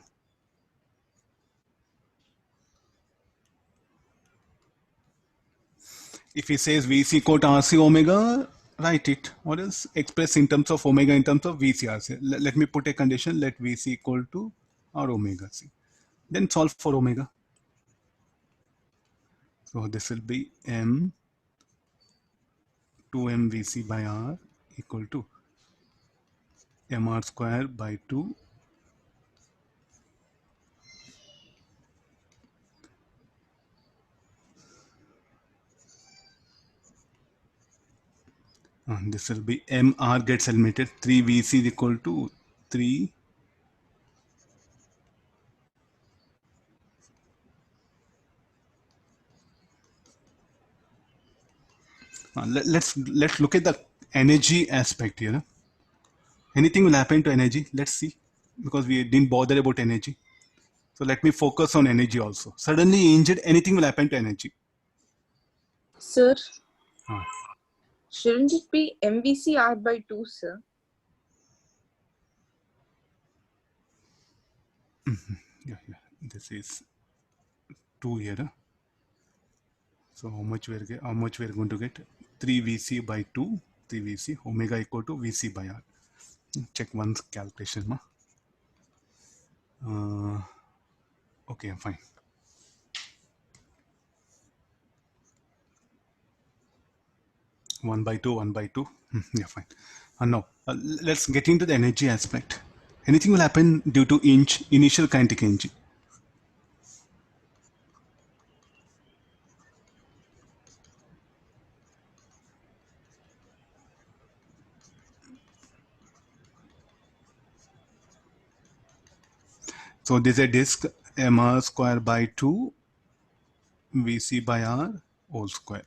If he says VC equal to RC omega, write it, or else express in terms of omega in terms of VC RC. Let me put a condition, let VC equal to R omega C. Then solve for omega. So this will be M 2M VC by R equal to MR square by 2 and this will be MR gets eliminated, 3 VC is equal to 3 let's look at the energy aspect here. Anything will happen to energy, let's see, because we didn't bother about energy. So let me focus on energy also. Suddenly injured, anything will happen to energy. Sir, Ah. shouldn't it be MVC R by 2, sir? Yeah. This is 2 here. So how much we're going to get? 3 VC by 2, 3 VC, omega equal to VC by R. Check one's calculation. Okay, fine. One by two. Yeah, fine. Now, let's get into the energy aspect. Anything will happen due to initial kinetic energy. So this is a disk mr square by 2 VC by R whole square.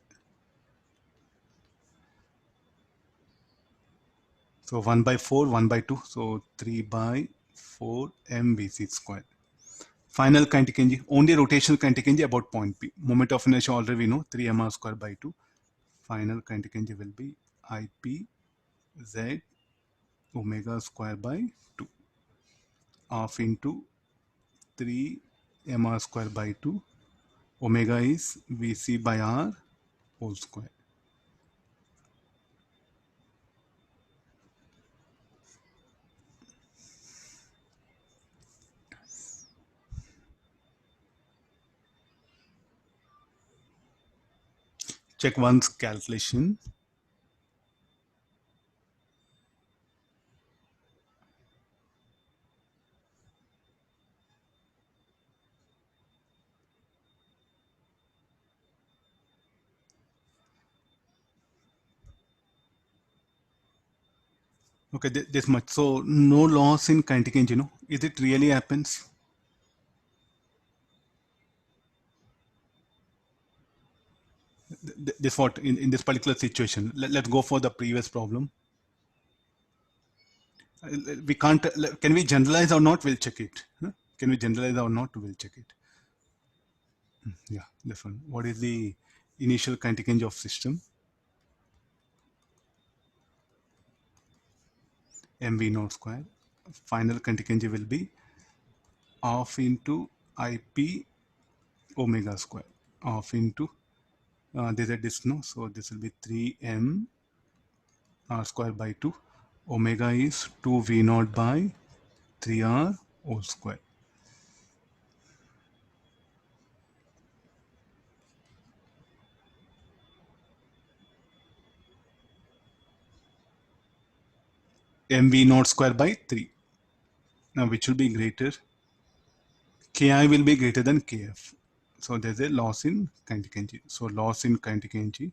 So 1 by 4, 1 by 2. So 3 by 4 mvc square. Final kinetic energy, only rotational kinetic energy about point P. Moment of inertia already we know, 3 mr square by 2. Final kinetic energy will be IP Z omega square by 2. Half into 3 mr square by 2. Omega is VC by R whole square. Check one's calculation. Okay, this much. So no loss in kinetic energy, no? Is it really happens? This what in this particular situation. Let's go for the previous problem. We can't. Can we generalize or not? We'll check it. Huh? Can we generalize or not? We'll check it. Yeah, this one. What is the initial kinetic energy of system? MV naught square. Final kinetic energy will be half into IP omega square. Half into there's a disk, no? So this will be 3m r square by 2. Omega is 2 v naught by 3r whole square. mv naught square by 3. Now which will be greater? Ki will be greater than kf. So there's a loss in kinetic energy. So loss in kinetic energy.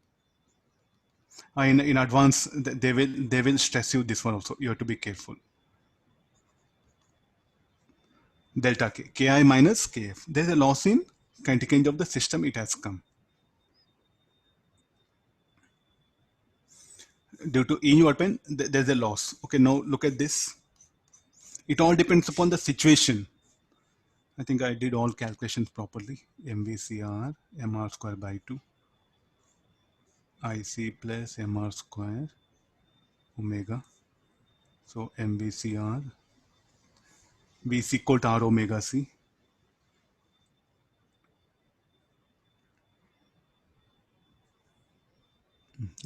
In advance, they will stress you this one also. You have to be careful. Delta k, ki minus kf. There's a loss in kinetic energy of the system. It has come due to in what pen. There's a loss. Okay, now look at this. It all depends upon the situation. I think I did all calculations properly. MVCR, MR square by 2. IC plus MR square omega. So MVCR, VC equal to R omega C.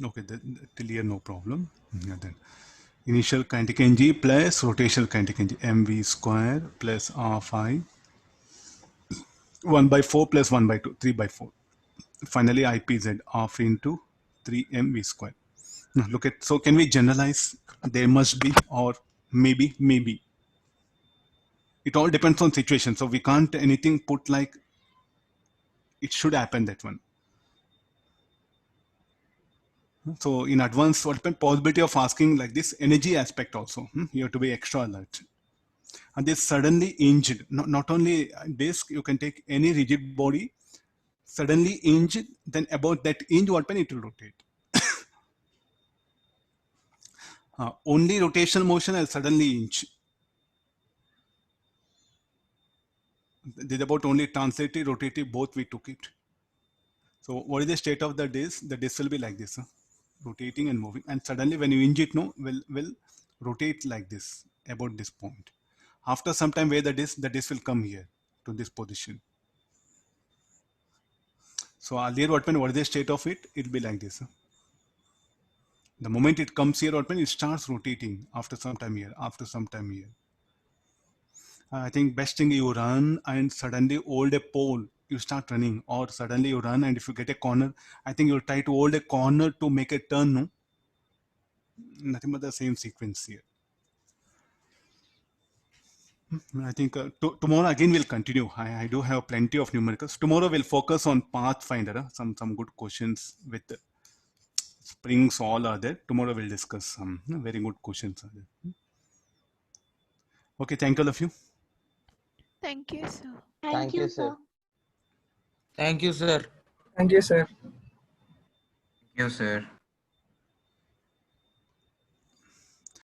Okay, till here no problem. Yeah, then initial kinetic energy plus rotational kinetic energy, mv square plus r phi 1 by 4 plus 1 by 2, 3 by 4. Finally, IPZ half into 3mv square. Now look at, so can we generalize? There must be, or maybe. It all depends on situation. So we can't anything put like it should happen that one. So in advance, what possibility of asking like this energy aspect also? You have to be extra alert. And this suddenly hinged, not only disk, you can take any rigid body, suddenly hinged, then about that hinge, what it will rotate. Only rotational motion will suddenly hinge. This about only translative, rotative, both we took it. So what is the state of the disk? The disk will be like this, rotating and moving. And suddenly when you hinge it, will rotate like this, about this point. After some time where the disk will come here to this position. So earlier what is the state of it? It will be like this. The moment it comes here, it starts rotating after some time here, I think best thing you run and suddenly hold a pole, you start running, or suddenly you run and if you get a corner, I think you'll try to hold a corner to make a turn, no? Nothing but the same sequence here. I think tomorrow again we'll continue. I do have plenty of numericals. Tomorrow we'll focus on Pathfinder, some good questions with springs all are there. Tomorrow we'll discuss some very good questions are there. Okay, thank all of you. Thank you, sir. Thank you, sir. Thank you, sir. Thank you, sir. Thank you, sir.